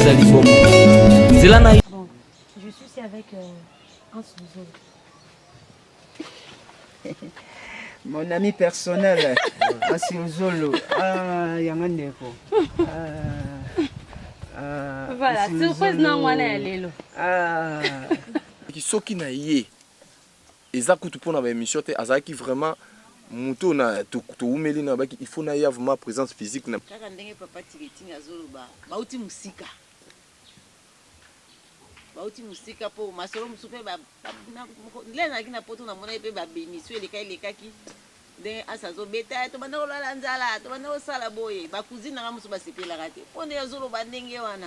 ezali bongo nzela na Bon, je suis ici avec Hans Luzolo. Mon ami personnel, Hans Luzolo. Yangandeko. Voilà, surprise non wana ya lelo. Soki na ye eza kutu mpona baémission te azalaki vraiment moto na toumeli na baki il faut na ye vraiment présence physique na kaka ndenge papa Tigetinga azoloba bauti musika po masolo mosusu mpe ndenge nazalaki na poto namona ye mpe babémission elekaki ndenge asa azobeta tobanda kolala nzala tobanda kosala boye bacousine nanga mosusu basepelaka te mpo nde azoloba ndenge wana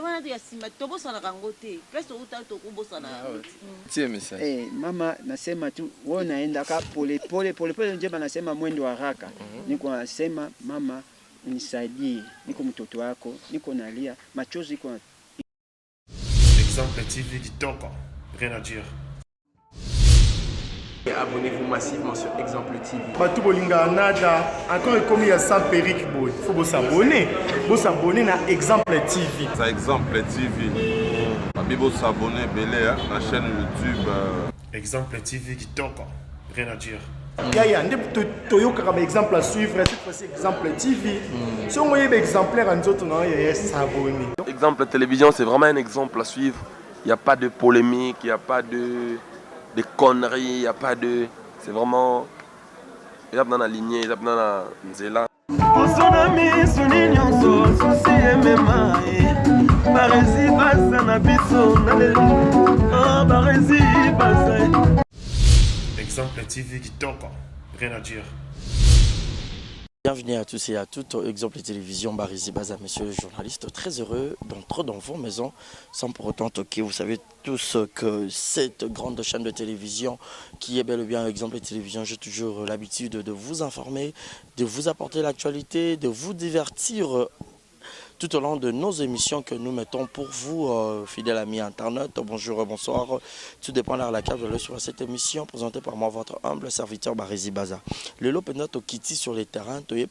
wana to ya nsima tobosanaka yango te place touta tokobosana yango te. Mama nasema tu wewe unaendaka polepole njema, nasema mwendo wa haraka. Niko nasema mama unisaidie, niko mtoto wako, niko nalia, machozi iko. Exemple TV Kitoko, rien à dire. Abonnez-vous massivement sur Exemple TV. Batou bolinga nada, encore comme il y a sans périque boy. Faut vous s'abonner à Exemple TV. Ça Exemple TV. Bibo s'abonner belé la chaîne YouTube. Exemple TV Kitoko, rien à dire. Yaya, Toyoka comme exemple à suivre, cette fois-ci Exemple TV. Si on voyait exemplaire en autres, on va s'abonner. Exemple télévision, c'est vraiment un exemple à suivre. Il n'y a pas de polémique, il n'y a pas de conneries, il n'y a pas de... C'est vraiment... Il y a dans la lignée, il y a dans la nzela. Exemple TV Kitoko, rien à dire. Bienvenue à tous et à toutes, Exemple Télévision, Barizi Baza, messieurs les journalistes, très heureux d'entrer dans vos maisons sans pour autant toquer. Vous savez tous que cette grande chaîne de télévision qui est bel et bien Exemple Télévision, j'ai toujours l'habitude de vous informer, de vous apporter l'actualité, de vous divertir tout au long de nos émissions que nous mettons pour vous, fidèles amis Internet. Bonjour, bonsoir. Tout dépend de laquelle vous allez sur cette émission présentée par moi, votre humble serviteur Barizi Baza. Le lot pendant au Kitty sur les terrains, il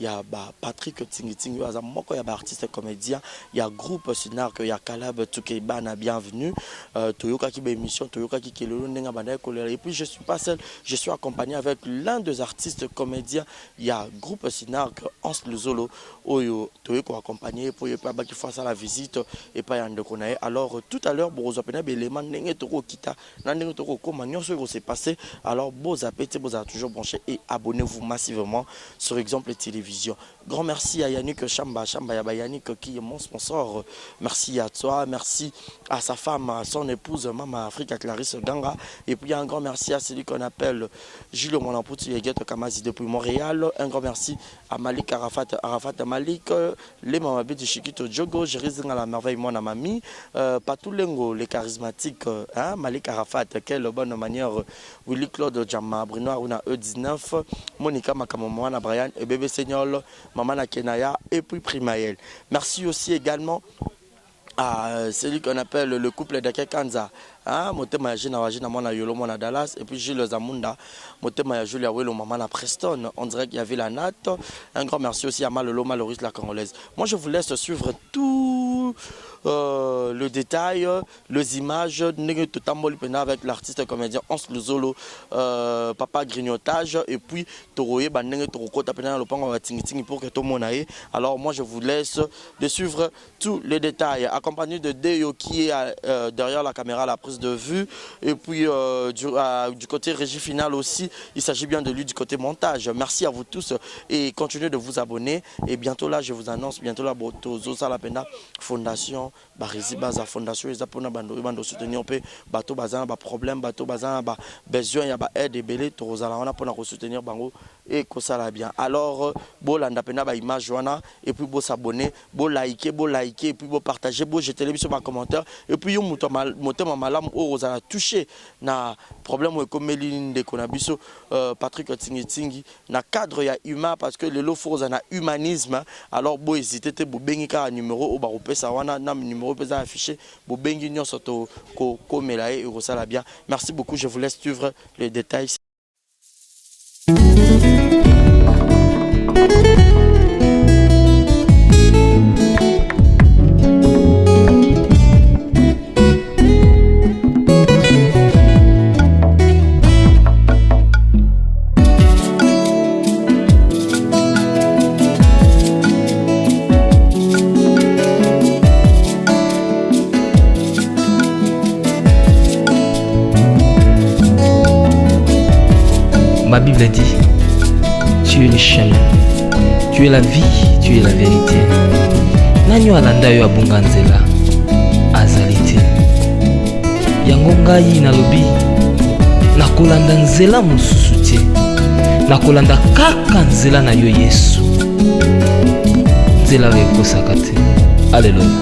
y a Patrick Tingitingi, il y a artiste comédien, il y a groupe Sinar, il y a Calab Tukebana, bienvenue. Toyoka qui émission, Toyoka qui et puis je suis pas seul, je suis accompagné avec l'un des artistes comédiens. Il y a groupe Sinar, Hans Luzolo, Oyo. Pour accompagner pour qu'il fasse la visite et pas y connaître. Alors tout à l'heure vous avez l'élément kita comment s'est passé. Alors beaux appétits, vous avez toujours branché et abonnez-vous massivement sur Exemple Télévision. Grand merci à Yannick Chamba Yannick qui est mon sponsor. Merci à toi, merci à sa femme, à son épouse Maman Africa Clarisse Ganga, et puis un grand merci à celui qu'on appelle Gilles Monamputu Yeguet Kamazi depuis Montréal. Un grand merci à Malik Arafat Malik, les Mamabé de Chiquito Djogo, Jérézing à la merveille, mon amami, Patoulengo, les charismatiques, Malik Arafat, quelle bonne manière, Willy Claude Djamma, Bruno Aruna E19, Monica Makamomana Brian, et Bébé Seigneur, Maman Kenaya, et puis Primaël. Merci aussi également à celui qu'on appelle le couple de Kekanza. Motema Jina Wajina Mona Yolo Mona Dallas, et puis Gilles Zamunda, Motema Julia Welo Maman Preston. On dirait qu'il y avait la natte. Un grand merci aussi à Malolo Maloris la Congolaise. Moi je vous laisse suivre tout le détail, les images, avec l'artiste comédien Hans Luzolo, Papa Grignotage, et puis Toroye pour que tout le monde aille. Alors moi je vous laisse de suivre tous les détails, accompagné de Deyo qui est derrière la caméra, la prise de vue, et puis du côté régie finale aussi, il s'agit bien de lui du côté montage. Merci à vous tous et continuez de vous abonner. Et bientôt là, je vous annonce, bientôt là, Botozo Salapenda Fondation, Barizi Baza Fondation, ils apprennent à soutenir bateau bazan, problème, bateau bazan, besoin, il y a aide et belé, Torozala, on a pour soutenir Bango et que ça va bien. Alors, bon, la pena ba image joana, et puis bon s'abonner, bon liker, et puis bon partager, bon jeter les sur ma commentaire, et puis yo moto malam o Rosala touché na problème comme Eline de Konabiso, Patrick Tingi na cadre ya humain parce que le lot faut na humanisme. Alors bon hésiter te bo bengi ka numéro au barope ça wana na numéro pesa affiché bo bengi nyon soto ko melae et Rosala bien. Merci beaucoup, je vous laisse suivre les détails. Ma Bible dit, tu es le chemin, tu es la vie, tu es la vérité. Nanyo alanda yo abunga nzela azali te. Yango ngai nalobi nakolanda nzela mosusu te. Nakolanda kaka nzela na yo Yesu. Nzela oyo ekosaka te. Alleluya.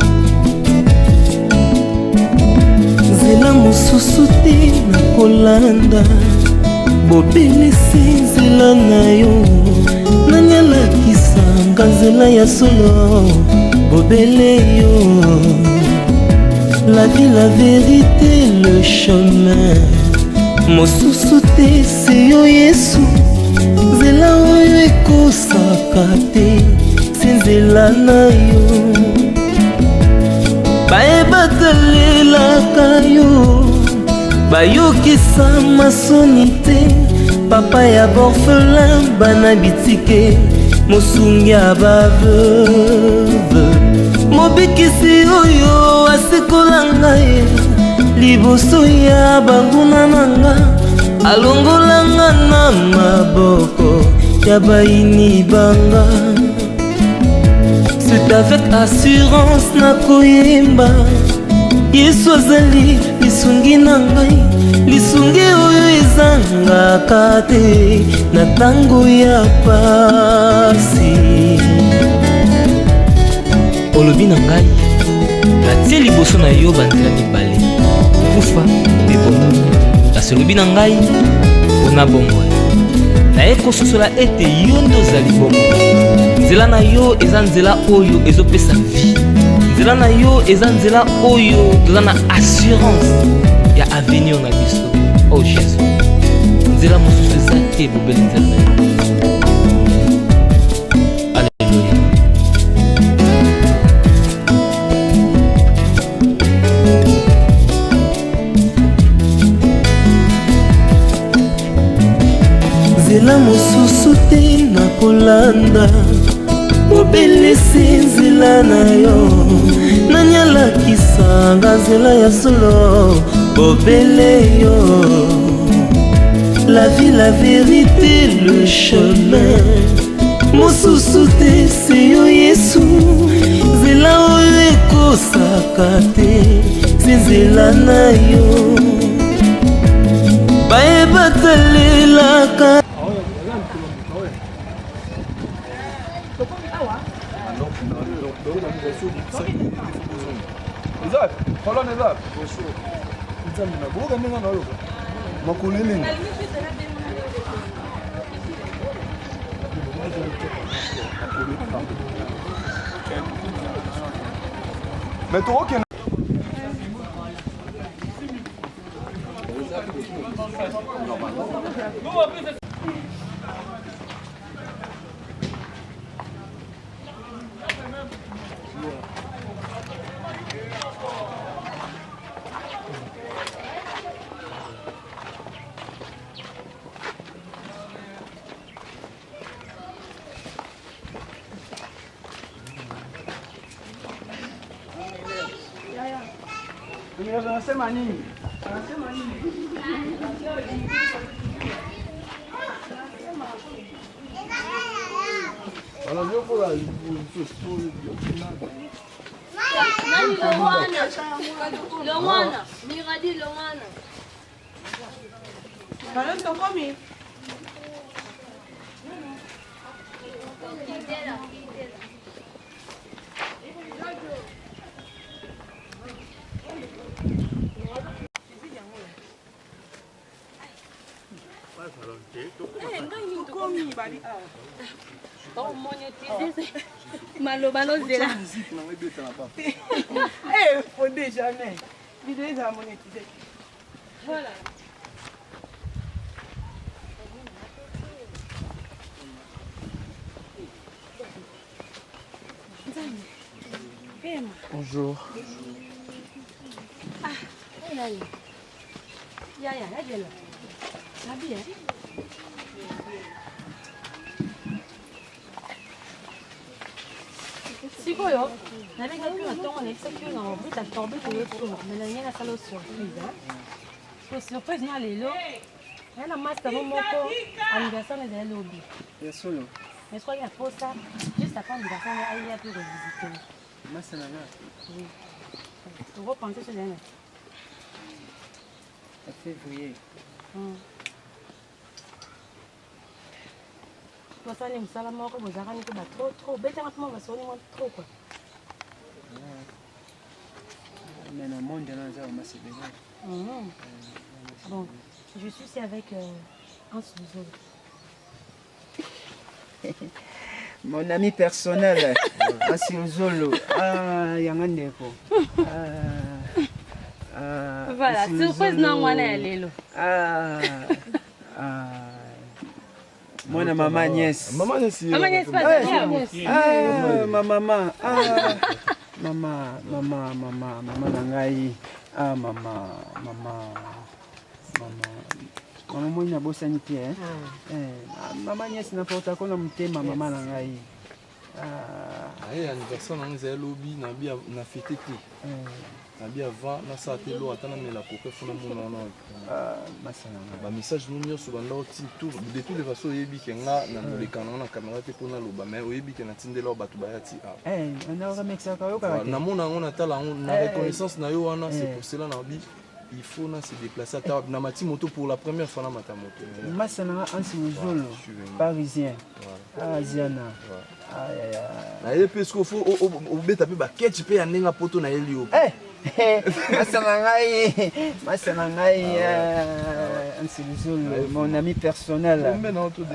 Nzela mosusu te nakolanda, bobelisi nzela na yo. Nanyalakisanga nzela ya solo, bobele yo. La vie, la vérité, le chemin. Mosusu te se yo Yesu. Nzela oyo ekosaka te, se nzela na yo. Bayebatalelaka yo, bayokisa masoni te. Papa ya borphelin bana bitike, mosungi ya baveuve. Mobikisi oyo asikola ngai liboso ya banguna nanga, alongolanga na maboko ya baini banga. C'est avec assurance nakoyemba, Yesu azali lisungi na ngai, lisungi oyo ezangaka te na ntango ya pasi. Olobi na ngai natie liboso na yo banzela mibale, kufa mpe bomoi. Kasi olobi na ngai mpona bomoi, naye kososola ete yo nde ozali bomoi. Nzela na yo eza nzela oyo ezopesa vie. Nzela na yo eza nzela oyo toza na assurance ya avenir na biso. Oh Jésus, nzela mosusu eza te, bobeli nzela na yo. Alleluya. Nzela mosusu te nakolanda, bobelisi nzela na yo. Nanyalakisanga nzela ya solo, bobele yo. La vie, la vérité, le chemin. Mosusu te se yo Yesu. Nzela oyo ekosaka te, se nzela na yo. Bayebatalelaka Anasema nini? Longwana, Miradi Longwana. Malobalo zela. Faut déjà mais vidéo est monétisé. Voilà. Bonjour. Ah, elle est là. Ya, elle est là. Ça va bien. sikoyo nabengaki na ntongo nayebisaki yo na obuta torbe toyeto me na ye nasala surprise po surprise na lelo Il y a un master moko anniversaire de lobby. Ya solo. Mais je crois qu'il y a pour ça, juste après l'anniversaire, il y a pu revisiter. Master nanga. Oui. Tu repenses sur l'année. En février. Toi, ça, les moussala moko, vous avez trop. Bête, maintenant, on va sonner trop, quoi. Mais dans le monde, il y a un master Bon, je suis ici avec Hans Luzolo. Mon ami personnel, Hans Luzolo. Ah, Yangandeko. Voilà, surprise non, moi, Lélo. Moi, maman Agnès. Maman Agnès. Maman Agnès, pas ma maman. Maman Nangai. Maman moi na bosani te maman Agnès n'importe quoi na mutema maman Nangai. Anniversaire na nzela lobby na bia na fête te. Na bia avant na sa te lo atana me la coque fona mon non. Masana. Ba message nous nyo so banda oti tout de tous les façons yebi kenga na le canon na caméra te pona lo ba mais oyebi ke na tindela batu ba yati on a remexa ka yo ka. Na mona ngona tala na reconnaissance na yo wana c'est pour cela na bi il faut na se déplacer à na mati moto pour la première fois na mata moto. Masana Hans Luzolo parisien. Ziana. Na ye parce qu'il faut au beta pe ba ketch pe ya nenga poto na elio. Masana ngai Hans Luzolo mon ami personnel. Mais non tout de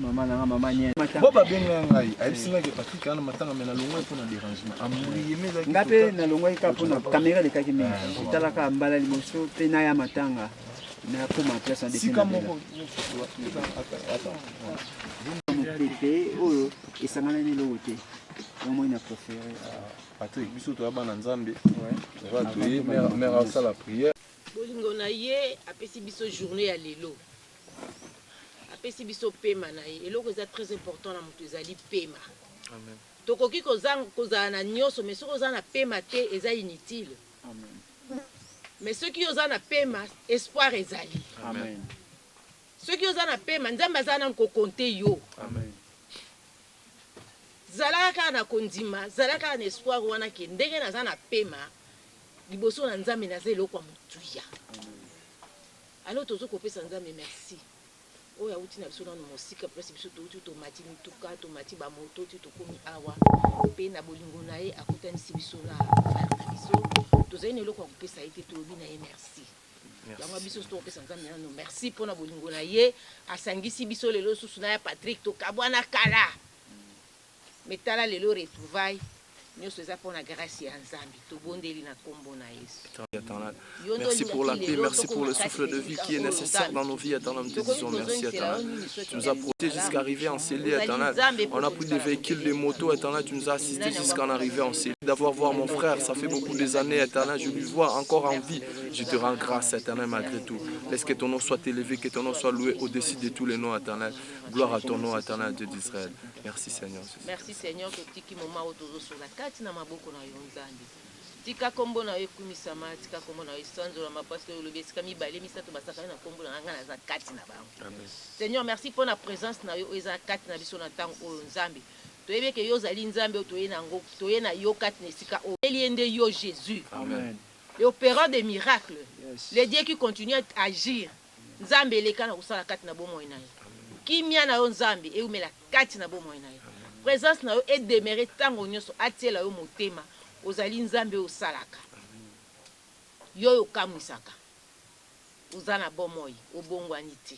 maman nanga maman Agnès. Boba benga ngai ayisinga ke Patrick ana matanga mena longwa pour na dérangement amuri yemela ngape na longwa ikapo na caméra de kaki mingi utalaka mbala liboso pe na ya matanga na koma place en défense sika moko pepe oyo esangana ni lote moi na préféré Patrick biso to bana nzambe va tuer mère à ça la prière bolingo na ye apesi biso journée ya lelo apesi biso pema na ye eloko eza très important na moto ezali pema. Amen. Tokoki kozala na nyonso mais soki oza na pema te eza inutile. Amen. Mais soki oza na pema espoir ezali. Amen. Soki oza na pema nzambe aza na kokonte yo. Amen. Zalaka na kondima zalaka na espoir wana ke ndenge naza na pema liboso na nzambe naza eloko ya motuya. Alors tozo kopesa nzambe merci. Oya uti na biso na mosika place biso to to mati mituka to mati ba moto to komi awa pe na bolingo na ye akutanisi biso na frère biso tozali na eloko ya kopesa ete tolobi na ye merci. Yango biso to kopesa nzambe na merci mpona bolingo na ye asangisi biso lelo susu na ya Patrick to kabwana kala metala lelo retrouvaille nyonso eza mpona grâce ya nzambe tobondeli na kombo na Yesu. Merci pour la paix, merci pour le souffle de vie qui est nécessaire dans nos vies, éternel. Nous te disons merci, éternel. Tu nous as protégés jusqu'à arriver en Célé, éternel. On a pris des véhicules, des motos, éternel. Tu nous as assistés jusqu'à en arriver en Célé. D'avoir voir mon frère, ça fait beaucoup des années, éternel. Je lui vois encore en vie. Je te rends grâce, éternel, malgré tout. Laisse que ton nom soit élevé, que ton nom soit loué au-dessus de tous les noms, éternel. Gloire à ton nom, éternel, Dieu d'Israël. Merci, Seigneur. Merci, Seigneur. Tiki moma otozo sur la carte na maboko na yo nzambe. Tika kombo na yo kumisama tika kombo na yo sanzo na mapaste yo lobesika mibale misato basaka na kombo na ngana za kati na bango. Amen. Seigneur, merci pour la présence na yo eza kati na biso na tango o nzambe. Toyebe ke yo zali nzambe o toye na ngo toye na yo kati na sika o eliende yo Jésus. Amen. Le opérant des miracles. Yes. Le Dieu qui continue à agir. Nzambe eleka na kusala kati na bomo na yo. Kimia na yo nzambe e umela kati na bomo na yo. Présence na yo et demeurer tango nyonso atiela yo motema ozali nzambe osalaka yo yo kamwisaka uzana bomoi obongwani te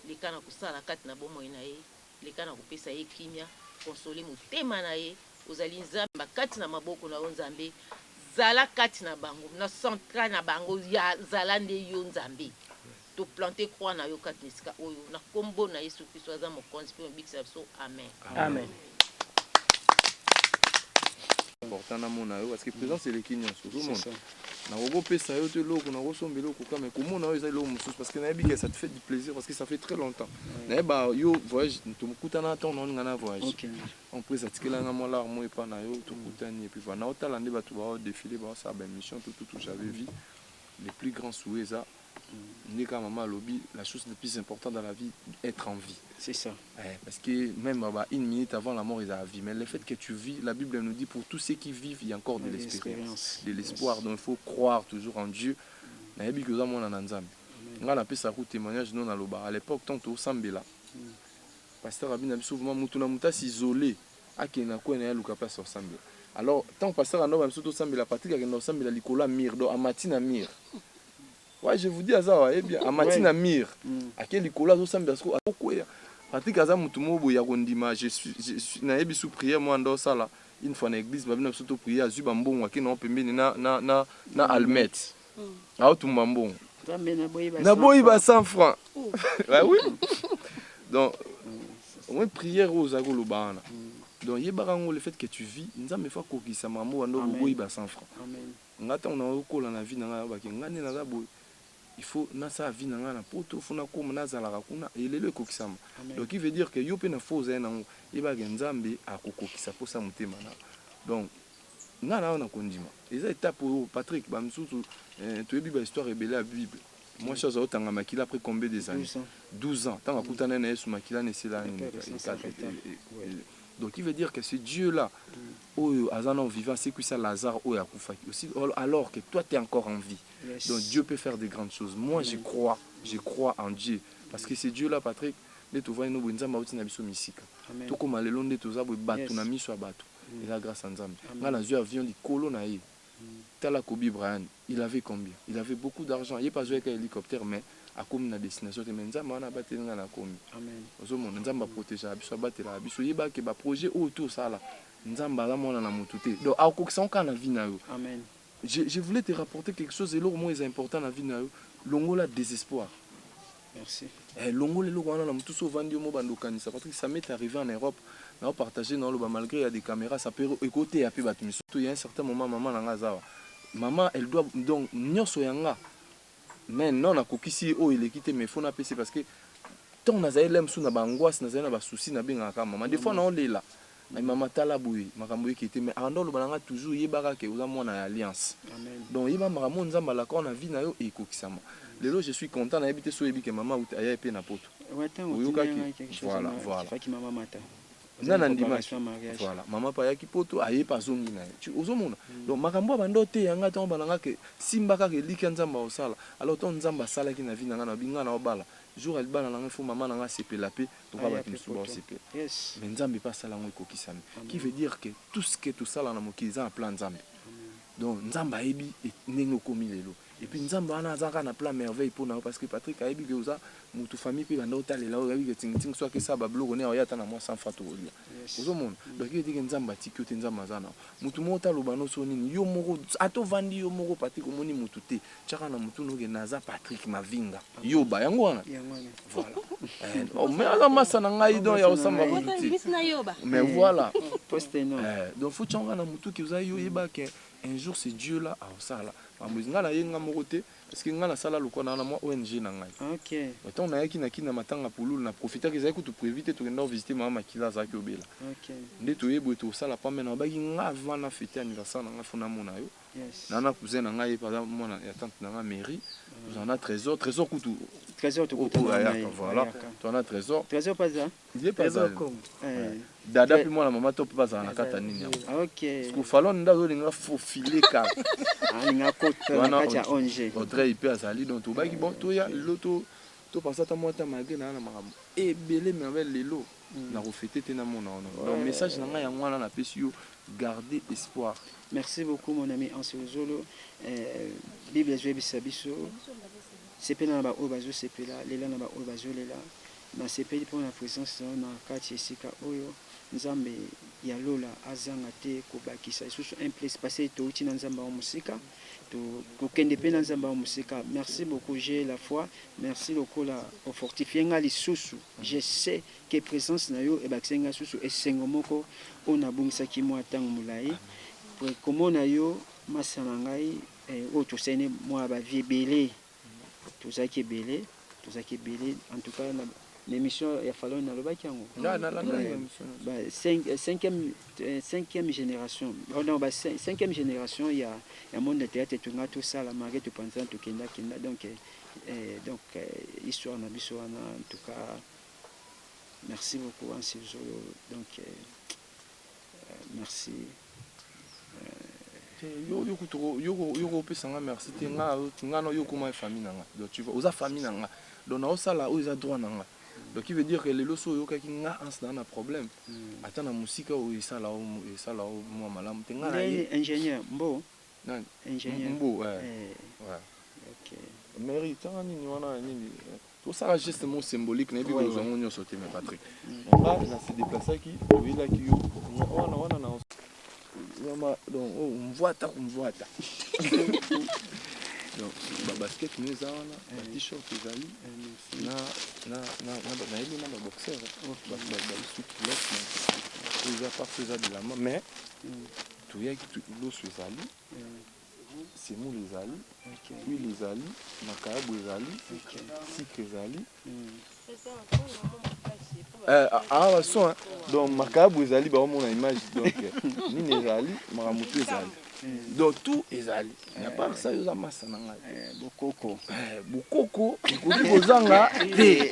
leka na kusala kati na bomoi na ye leka na kopesa ye kimia konsole motema na ye ozali nzambe kati na maboko na yo nzambe zala kati na bango na central na bango ya zala nde yo nzambe to planter croix na yo kati nesika oyo na kombo na Yesu Kristo aza mokonzi pe mbikisa biso amen. Amen. Important na mona yo parce que présence c'est les kinyos tout le monde. nakokopesa yo te eloko nakosomba eloko kame komona oyo eza eloko mosusu parce que nayebi que ça te fait du plaisir parce que ça fait très longtemps nayeba yo voyage tomokutana ata onaoninga na voyage emprise atikelanga mwa larmo epa na yo tokutani epuis va naotala nde bato baodefile baosala baémission tout j'avais vu les plus grands souhaits eza nde kaka mama alobi la chose le plus importante dans la vie être en vie. C'est ça. Parce que même une minute avant la mort, ils ont la vie. Mais le fait que tu vis, la Bible nous dit pour tous ceux qui vivent, il y a encore de l'espérance, de l'espoir. Donc il faut croire toujours en Dieu. À l'époque, tant au Sambela, pasteur Abin a souvent isolé. Alors, tant que pasteur Abin a Sambela, Patrick a Sambela, Nicolas Mir, à Matina Mir. Ouais, je vous dis à ça, eh bien, à Matina Mir, à quel Nicolas Sambela, Patrick Aza Mutumo ya kondima je suis na yebi sous prière moi ndo sala une fois na église ba bina surtout prière azuba mbongo akina opembeni na almet a tumba mbongo na boyi ba 100 francs ouais oui donc on prière aux agolo bana donc yebarango le fait que tu vis nzambe fa kokisa mambo ndo boyi ba 100 francs amen ngata on a okola na vie na ba ki ngane na za boyi il faut na sa vie na ngana poto funa comme na zalaka kuna elelo ekokisama donc il veut dire que yo pe na faux na yeba ke nzambe akokokisa posa mutema na donc ngana na kondima eza étape au Patrick ba msusu to yebi ba histoire rebelle à Bible moi chose otanga makila après combien des années 12 ans tant akutana na Yesu makila ne sela donc il veut dire que ce Dieu là oh azana vivant c'est que ça Lazare oh yakufaki aussi alors que toi tu es encore en vie. Donc Dieu peut faire de grandes choses. Moi je crois en Dieu parce que ce Dieu là Patrick de tu vois nous nzamba uti na biso misika to comme lelo nde toza bo batu na miso batu et la grâce à nzambe ngana zui avion di kolo na ye tala Kobe Bryant il avait combien il avait beaucoup d'argent il pas joué avec un hélicoptère mais a comme na destination te nzamba na batelinga na komi amen ozomona nzamba protéger biso batela biso yeba ke ba projet o to sala nzamba la mona na mututé donc akokisa on na vie na yo amen. Je voulais te rapporter quelque chose et l'autre moins important dans la vie, l'ongola désespoir. Merci. L'ongola le roi na mutuso vandi mo bandokanisa parce que ça m'est arrivé en Europe, na partager dans le malgré il y a des caméras ça peut écouter après bat mais surtout il y a un certain moment maman nanga zawa. Maman elle doit donc nyoso yanga. Mais non na kokisi o il est quitté mais faut na PC parce que tant na zaïlem sou na bangoisse na zaïna ba souci na benga ka maman des fois na on est là. Maman talaboui makambo qui était mais ando le balanga toujours yebaka ke uza mona alliance donc yeba makambo nzamba la ko na vie na yo e kokisama lelo je suis content na habiter so yebi ke maman uta aya pe na poto voilà faki maman mata nana ndima voilà maman pa ya ki poto aye pa zongi na tu ozomona donc makambo bando te yanga to balanga ke simbaka ke lika nzamba osala alors ton nzamba sala ki na vie na binga na obala jour elle bana nanga fo maman nanga sepela pe to ba ba misuba sepela yes mais nzambe pas sala ngo kokisami qui veut dire que tout ce que tout ça là na mokiza en plan nzambe donc nzamba ebi nengo komi lelo et puis nzamba ana azaka na plan merveille pour na parce que Patrick a ebi que oza mutu famille pe banda otale là oyebi que ting soit que ça ba blogo ne oyata na moi 100 francs to olia ozo monde donc il dit que nzamba tikiote nzamba zana mutu mota lobano so nini yo moko ato vandi yo moko Patrick omoni mutu te chaka na mutu no ke naza Patrick mavinga yo ba yango wana voilà oh mais ala masa na ngai donc ya osamba mutu mais voilà donc faut changa na mutu ki oza yo yeba que un jour c'est Dieu là a osala nga na yenga mokote parce que nga na sala lokona na moi ONG na ngai OK mettons na yaki na kina matanga pululu na profiter que ça to préviter to kenda visiter mama makila za ki obela OK nde to yebo to sala pa mena baki nga avant na fêter anniversaire na nga fona mona yo na cousin na ngai par exemple mona ya tante na nga mairie vous en a trésor kutu trésor to kutu voilà tu en as trésor pas ça il est pas ça dada puis moi la maman top pas ça na kata nini OK parce que falon ndazo linga faufiler ka ninga kota na kati ya ONG Audrey ipe azali donc to baki bon to ya loto to passa ta moi ta malgré na makambo et belé merveille lelo na refléter te na mona donc message na nga ya ngwana na pesi yo garder espoir. Merci beaucoup mon ami Anselozolo Bible je bisabiso sepela na ba obazo sepela lela na ba obazo lela na sepeli pour la présence na kati esika oyo nzambe ya lola azanga te kobakisa isusu un place passé to uti na nzamba wa musika to kokende pe na nzamba wa musika. Merci beaucoup, j'ai la foi, merci lokola au fortifier nga lisusu je sais que présence na yo e baksenga susu esengo moko ona bungisa ki mo atango mulai pour komona yo masana ngai oyo tosali mwa bavie ebele tozalaki ebele en tout cas na l'émission ya faloni nalobaki yango cinquième génération cinquième génération ya monde de théâtre tonga tosala malgré topanzana tokenda donc histoire na biso wana en tout cas merci beaucoup Ansi Zolo donc merci yoko opesanga merci te nga na yokoma famille nanga donc tu vois oza famille nanga donc naosala oyo eza droit nanga donc il veut dire que lelo so oyokaki nga anse na problème ata na musika oyo esala mwa malamu te nga na ye ingénieur mbo ingénieur mbo ouais mairie tanga nini wana nini tosala geste mo symbolique nayebi kozango nyonso te mais Patrick nga na se déplaçaki oyelaki yo wana na donc on voit ta donc ba basket nous wana ba t-shirt ezali na yebi na ba boxer ba suit lot na pas ça de la main mais tout yaki tout loso ezali c'est nous les ali huile ezali makayabu ezali sucre ezali son donc makayabu ezali baomona image donc nini ezali maramutu ezali donc tout ezali na part ça yoza masa na ngai bokoko ekoki kozanga te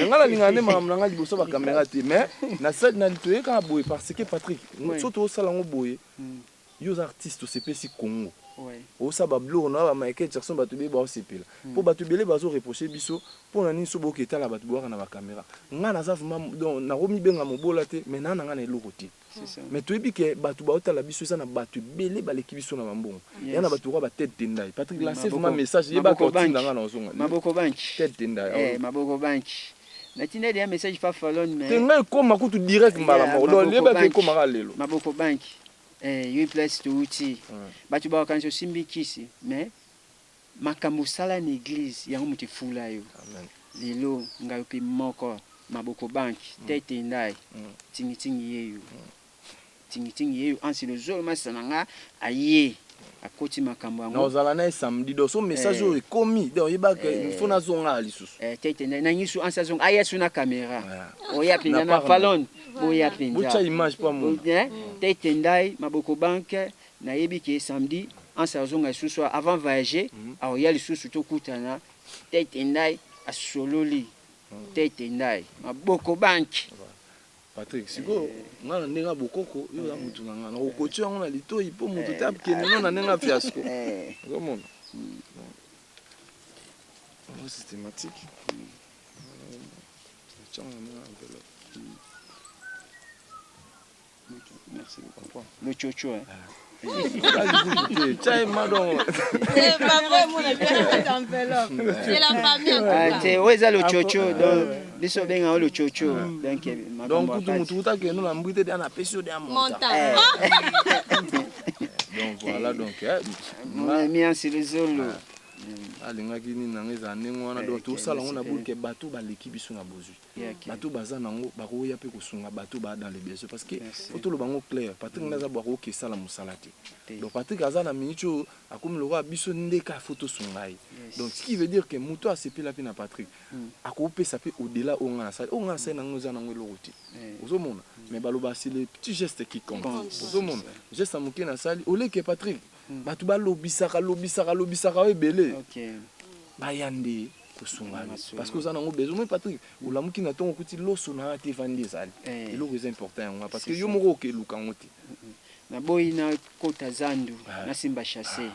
nga nalinga nde makambo na ngai liboso bakamera te mais na toyekaka boye parce que Patrick soki osala yango boye yo oza artiste osepesi Congo osala babloko na bamichael Jackson bato ebele baosepela mpo bato ebele bazoreproche biso mpo na nini so boyoka etala bato boyaka na bakamera nga naza vraiment nakomibenga mobola te mais naa na nga na eloko te mais toyebi ke bato baotala biso eza na bato ebele baleki biso na bambongo ya na bato kwa batete tendai Patrick lance vraiment message yebaka otinda nga na ozonga maboko banki tete tendai maboko banki natindeli ya message fa falon mais te ngai ekoma kutu direct mbala moko donc yebaka ekomaka lelo maboko banki yo place touti bato bakanisi osimbi kisi mais makambo osala na église yango moto efula yo lelo ngai mpe moko maboko banki tete ndai tingitingi yeyo Ansi Zolo masa na nga aye akoti makambo yango naozala na samedi donc so message oyo ekomi donc yebaka ifo nazonga lisusu tete ndai na nyisu Ansi azonga aya su na caméra oya pinda na falon boya pinda bocha image pa mo tete ndai maboko banke na yebi ke samedi Ansi azonga lisusu avant voyager aoya lisusu tokutana tete ndai asololi tete ndai maboko banki Patrick siko nga na ndenga bokoko yo ya mutu na nga na kokocho yango na litoi po mutu te apikene na ndenga fiasco komona systématique merci beaucoup le chocho Chai madon. C'est pas vrai, mon ami, c'est la famille. C'est où est le chocho donc biso benga le chocho donc kutu mutu utake no na mbite de na pesio de monta. Donc voilà donc mon ami Ansi Zolo alingaki nini nanga eza ndenge wana donc tosala ngo na bulke bato baleki biso na bozwi bato baza nango bakoya mpe kosunga bato baa dans les besoins parce que otoloba ngo clair Patrick naza bwako okesala mosala te donc Patrick aza na minute oyo akomi lokola biso ndeka ya foto sunga ye donc ce qui veut dire que moto asepela mpe na Patrick akopesa mpe au-delà oyo nga nasali oyo nga nasali nango eza nango eloko te ozomona mais baloba c'est le petit geste qui compte ozomona geste ya moke nasali oleke Patrick bato balobisaka oyo ebele bayande kosungana parce que oza nango besoin mais Patrick olamuki na ntongo okuti loso na ya te evandi ezali eloko eza important yango parce que yo moko okeluka yango te naboyi na kota zandu nasimba chasse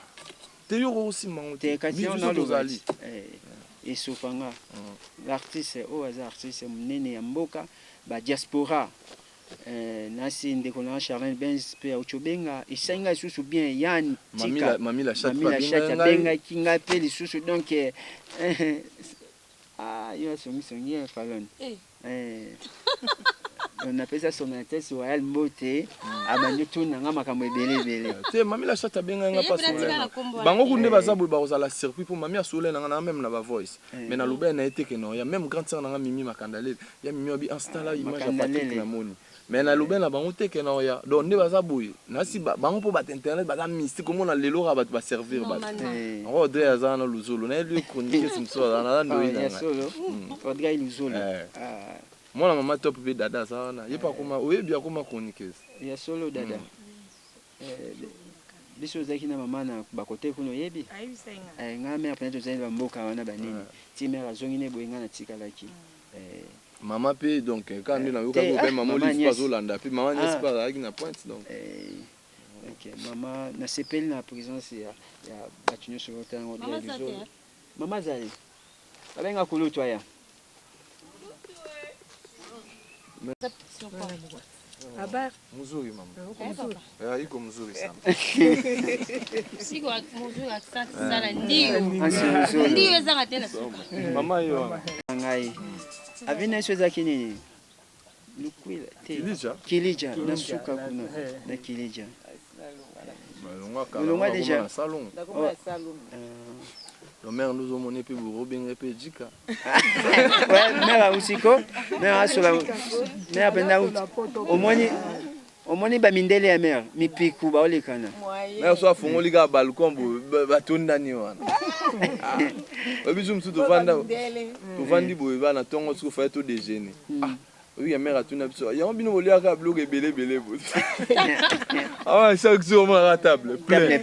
te yo okosimba yango te kasi ona lozali esopanga l'artiste oyo aza artiste monene ya mboka badiaspora nasi ndeko na Charlene Benz pe ochobenga isenga lisusu bien yani tika mamila chat benga kinga pe lisusu donc yo songi falon on appelle ça son Altesse Royale Mbote abandi tuna nga makambo ebele te mamila chat benga nga pas solaire bango kunde baza boy bazala circuit pour mamia solaire nga même na ba voice mais na lobe na été que non ya même grande sœur nga Mimi Makandalele ya Mimi obi installa image à Patrick na moni mais na lobe na bango te ke na oya donc nde baza boye nasi bango mpo bato internet baza mystique komona lelo ka bato baservir bato yango Audrey aza na luzolo nayebi chronique mosusu aza ndoyi na Audrey luzolo mwana mama top mpe dada aza wana ye mpe akoma oyebi akoma chroniqueuse ya solo dada biso ozalaki na mama na bakote kuna oyebi nga mare pene tozali bamboka wana banini ti mare azongi ne boye nga na tikalaki mama mpe donc ka nde nayokaki ope mama olisi mpe azolanda mpe mama nyesi mpe azalaki na pointe donc mama nasepeli na présence ya bato nyonso otango mama azali babenga kulutu aya Habari. Mzuri mama. Iko mzuri sana. Siku mzuri asante sana ndio. Ndio ezanga tena siku. Mama hiyo. Ngai. Avina hizo za kinini? Lukwila. Kilija. Nasuka kuna na kilija. Malonga deja. Salon. D'accord, salon. Le maire nous a monné puis vous robin pe jika. Ouais, maire usiko. Maire asola. Maire benda omoni ba mindele ya maire mipiku ba olekana. Maire so afungoli ka balcon ba tonda ni wana. Obizu mtu to vandi boye ba na tongo tiko fa to déjeuner. Ah, oui, maire atuna biso. Ya mbino bolia ka blog ebele bo. Ah, chaque jour on à table plein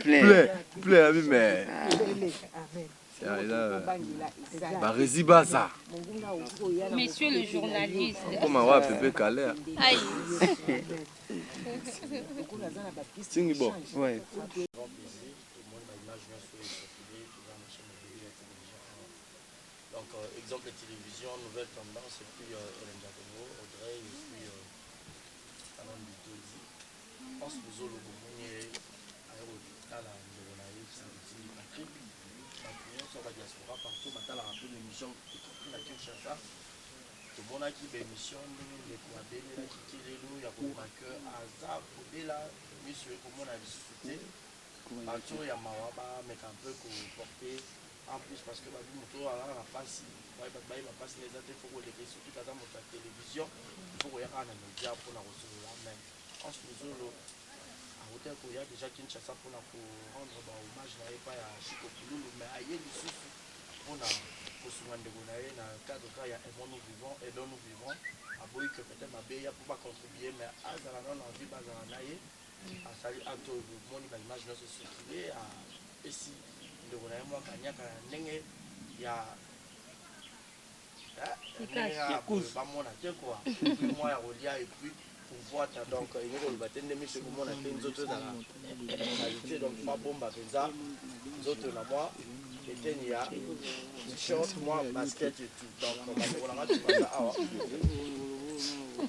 abi mais Barizibaza. Monsieur le journaliste. Comment va Pépé Calais? Aïe. C'est bon. Ouais. Donc, exemple télévision, nouvelle tendance, et puis Hélène Jacobo, Audrey, et puis Salon du Tozi. On se pose le Boumonier, à la Ndégonaï, Saint-Petit, Patrick. Sur la diaspora, partout, maintenant, la rappel d'émission, y compris la Kinshasa. Tout le monde a qui l'émission, les Kouabé, les Kikirelou, il y a beaucoup de cœur, Azar, Kodela, monsieur, comment on a discuté. Partout, il y a Mawaba, mais un peu qu'on portait. En plus, parce que la moto a la passe, il va passer les autres, il faut que les surtout dans la télévision, il faut qu'il y ait un média pour la recevoir. Mais en ce moment, à hauteur qu'il y a déjà Kinshasa pour rendre hommage à Chico Pouloulou, mais ailleurs, il suffit pour se rendre dans le cadre il y a un nous vivons et là nous vivons. À bout que peut-être ma béille pour pas contribuer, mais à ça la non envie, à ça la naïe, à ça à tout le monde, l'image ne se circuler, et si moi il y a pas mon attaque quoi. Moi il et puis pour voir donc il y a le baptême de monsieur comment on a fait une autre dans la réalité donc pas bombe à ça les autres là moi et il y a short moi basket et tout donc on a tout ça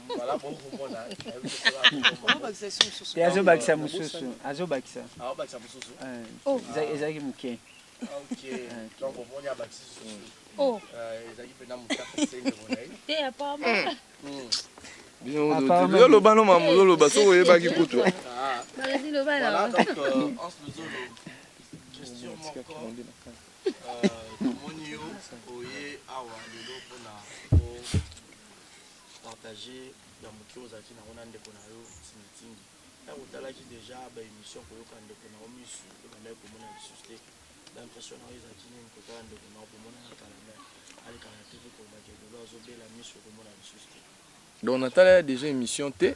voilà bon pour moi là azobakisa mususu azobakisa mususu oh ezaki muke ok donc on a bâti oh ezaki pena mutaka senge bonaye te apparemment Bino loba no mamuzo loba so oyebaki kutu. Vas-y le bal. Voilà donc en ce question moko monio oye awa lelo pona partager ya mokio ozaki na wana ndeko na yo tingitingi ya otalaki déjà ba émission koyoka ndeko na yo misu ebandaki komona lisusu te l'impression na yo ezalaki nini kotala ndeko na yo komona na kala me aleka na tv komaki lelo azobela misu komona lisusu te. Donc Nathalie a déjà une émission T,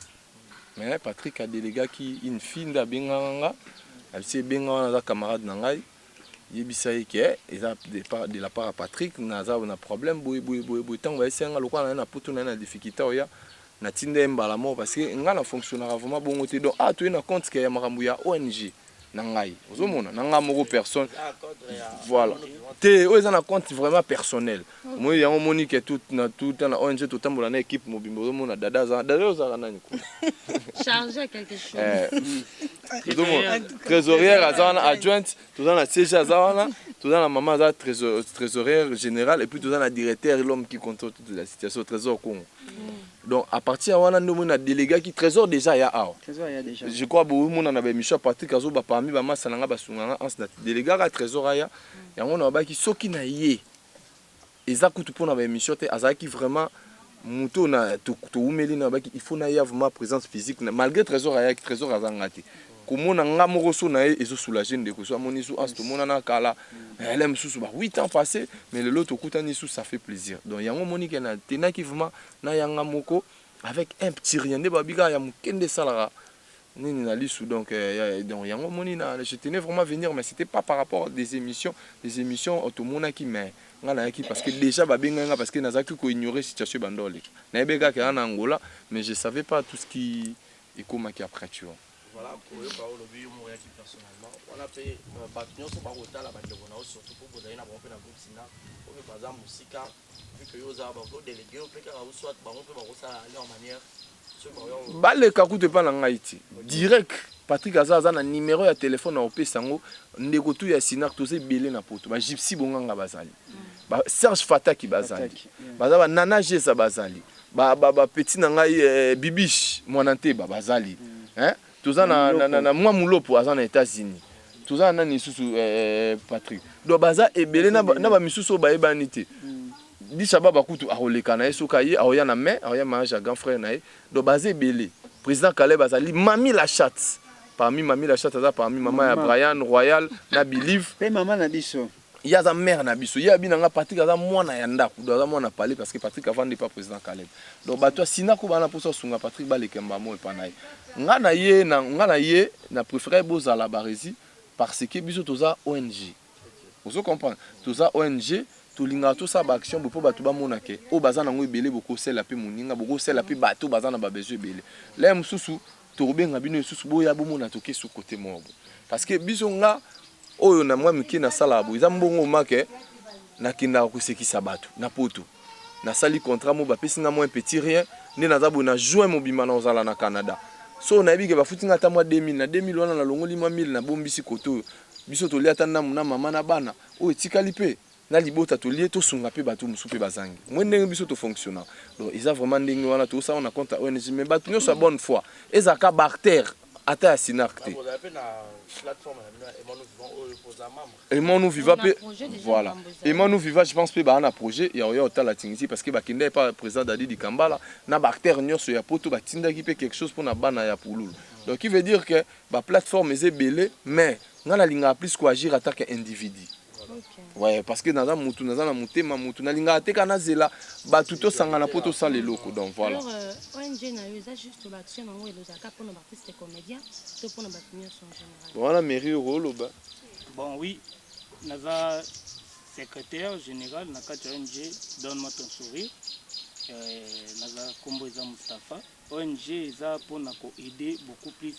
mais Patrick a délégué qui une fille de Benganga, elle s'est Benganga camarade Nangai, il y a de la part de Patrick, Naza on a problème, tant on va essayer de le na putu na difficulté oya na tinde mbala mo parce que ngana fonctionnera vraiment bon te donc tu na compte que ya makambu ya ONG Nangai, ozomona nanga moko personne voilà te oza na compte vraiment personnel moi yango monique tout na ONG tout tambola na équipe mobimbo ozomona dada ozaka nani ko charger quelque chose ozomona trésorière azana adjointe tout dans la CG azana tout dans la maman za trésorière générale et puis tout dans la directeur l'homme qui contrôle toute la situation au trésor Congo. Donc à partir de là, on a délégué qui trésor déjà ya a. Trésor ya déjà. Je crois beaucoup monde en avait Michel Patrick Azoba parmi ba masalanga basunganga en délégué à trésor ya. Ya on a ba qui soki na yé. Eza kutu pona ba émission te azaki vraiment muto na to umeli na baki il faut na ya vraiment présence physique malgré trésor azanga te komona nga moko so na ye ezo soulager ndeko so amoni so asto mona na kala elle mususu ba 8 ans passé mais le lot okutani so ça fait plaisir donc yango moni ke na tenaki vraiment na yanga moko avec un petit rien de babika ya mukende salara nini na lisu donc yango moni na je tenais vraiment à venir mais c'était pas par rapport à des émissions automona qui mais ngana yaki parce que déjà babenga parce que nazaki ko ignorer situation bandole na ebeka ke na Angola mais je savais pas tout ce qui ekomaki après tu vois. Voilà, pour eux, par le moi qui personnellement, on a fait Batunion sur Barota, la bande de Bonao, surtout pour vous donner un bon peu dans le groupe Sina. Par exemple, Moussika, vu que vous avez délégué, on peut que vous soit, on peut aller en manière. Bale kakute pa na ngaiti direct Patrick Azaza na numéro ya téléphone na opesango ndeko tu ya Sinar to se belé na poto ba gypsy bonganga bazali ba Serge Fataki bazali bazaba Nana Jesa bazali ba petit na ngai Bibish Mwanante bazali hein toza na mwa mulopo aza na États-Unis toza na ni susu Patrick do baza ebele na ba misusu ba ebani te Bishaba bakutu aoleka na yeso kaye aoya na main aoya mariage à grand frère na ye do basé belé président Caleb azali Mami la chatte parmi Mami la chatte parmi maman ya Brian Royal na Believe pe maman na biso ya za mère na biso ya binanga Patrick aza mwana ya ndako do aza mwana parler parce que Patrick avant n'est pas président Caleb donc bato sina ko bana poso sunga Patrick balekemba mo epana nga na ye na préféré bozala barezi parce que biso toza ONG vous comprenez toza ONG tolinga to sa ba action bo bato ba monake o bazana ngo ebele boko sela pe moninga boko sela pe bato bazana ba besoin ebele la mususu to rubenga bino mususu boya bo mona to ke su côté mobo parce que biso nga oyo na mwa miki na sala bo iza mbongo make na kinda ko sekisa bato na poto na sali contrat mo ba pesi nga mo un petit rien ne na zabo na juin mobima na ozala na Canada so na bige ba futinga ta mwa 2000 na 2000 wana na longoli mwa 1000 na bombisi koto biso to liata na mama na bana o etikali pe na libota to lié to sunga pe bato musu pe bazangi mwende biso to fonctionner donc ils a vraiment ndingi wana to ça on a compte ONG mais bato nyo sa bonne foi ezaka barter ata ya Sinark te et mon nous viva pe voilà et mon nous viva je pense pe ba na projet ya oya otala tingisi parce que ba kinde pas président Dadi di Kambala na barter nyo so ya poto ba tindaki pe quelque chose pour na bana ya pululu donc il veut dire que ba plateforme est belé mais ngana linga plus ko agir attaque individu. Ouais, parce que dans un moutou, dans un moutou, na linga te kana zela, ba tuto sangana poto sans les locaux, donc voilà. Alors, ONG na yoza juste l'action nango elozaka pour nos artistes et comédiens, to pour nos bâtiments en général. Voilà, mairie rôle ba. Bon oui, naza secrétaire général na kati ONG Donne-moi ton sourire. Naza kombo eza Mustafa. ONG eza pour na ko aider beaucoup plus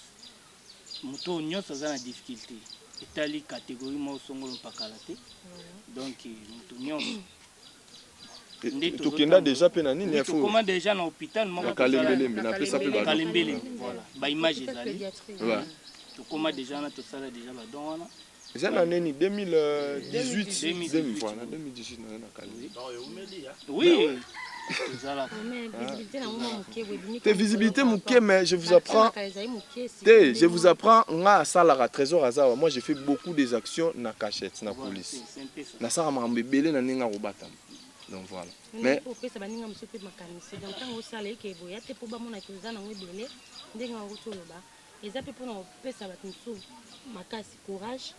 muto nyonso za na difficulté. Etali catégorie mo songolo mpakala te donc mutu nyonso tokenda déjà pe na nini info comment déjà na hôpital mo Kalembele mais na pesa pe ba Kalembele voilà ba image ezali to comment déjà na to sala déjà ba don wana eza na nini 2018 voilà 2018 na Kalembele oui Tes visibilité mouké mais je vous apprends nga salara trésor azar moi j'ai fait beaucoup des actions na cachette na police na sara mambe belé na ninga robata donc voilà mais pesa baninga musope makanisi donc tango sala eke boya te po ba mona koza na ngwebele ndenga ngotoloba eza pe pona pesa bat muso makasi courage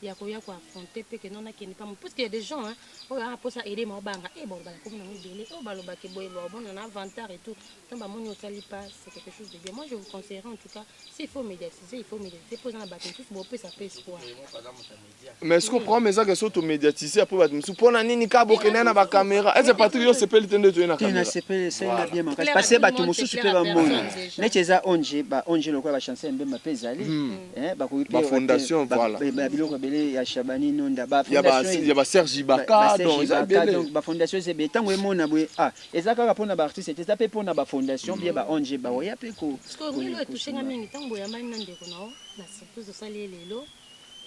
ya koya ko affronter pe que non akeni pas parce qu'il y a des gens hein on a pour ça aider ma banga et bon bala comme na ngwebele o baloba ke boye bon on a avantage et tout tant ba moni osali pas c'est quelque chose de bien moi je vous conseillerais en tout cas s'il faut médiatiser poser na batin tous bon pesa pe espoir mais est-ce qu'on prend mes actes sur médiatiser après ba musu pona nini ka bokena na ba caméra est-ce Patrick yo sepeli tende to na caméra sepeli c'est na bien makasi parce que bato musu pe ba moni necheza onje lokwa ba chanson mbemba pezali ba ko ba fondation voilà ba biloko ya Shabani Nonda ba fondation ya ba Serge Ibaka donc ba fondation c'est betango emona boye ezaka ka pona ba artiste c'est pe pona ba fondation bien ba onje ba ya pe ko parce que oui le toucher ngami tango ya mani nande ko na surprise de sali lelo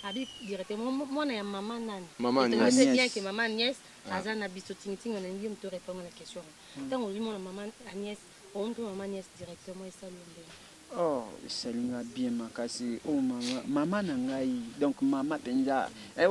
abi directement moi na ya maman nani c'est bien que maman Agnès azana biso ting on a dit me répondre à la question tango lui mon maman Agnès on peut maman Agnès directement et ça lui Oh, salinga bien makasi. Oh maman nangai. Donc maman penza.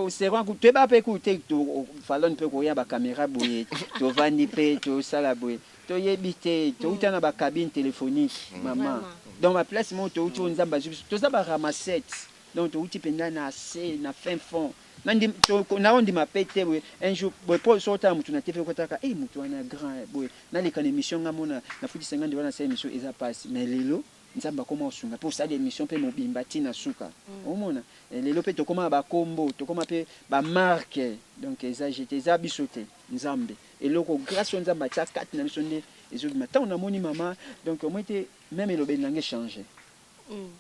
C'est vrai que tu vas pas écouter tu fallait peu ko ya ba caméra boye. Tu vandi pe tu sala boye. Tu yebite, tu utana ba cabine téléphonique maman. Dans ma place mon tu nzamba tu za ba ramassette. Donc tu uti penda na C na fin fond. Nandi na on dit ma pété un jour pour sortir mutu na TV kotaka mutu wana grand boye. Na les émission ngamona na futi 50 wana sa émission eza passe mais lelo nzamba koma osunga pour ça l'émission pe mobimba tina suka omona lelo pe tokoma ba combo tokoma pe ba marque donc eza j'étais za bisoté nzambe et loko grâce au nzamba tsa 4 na biso nde ezo matin on a moni maman donc moi était même elobe nange changer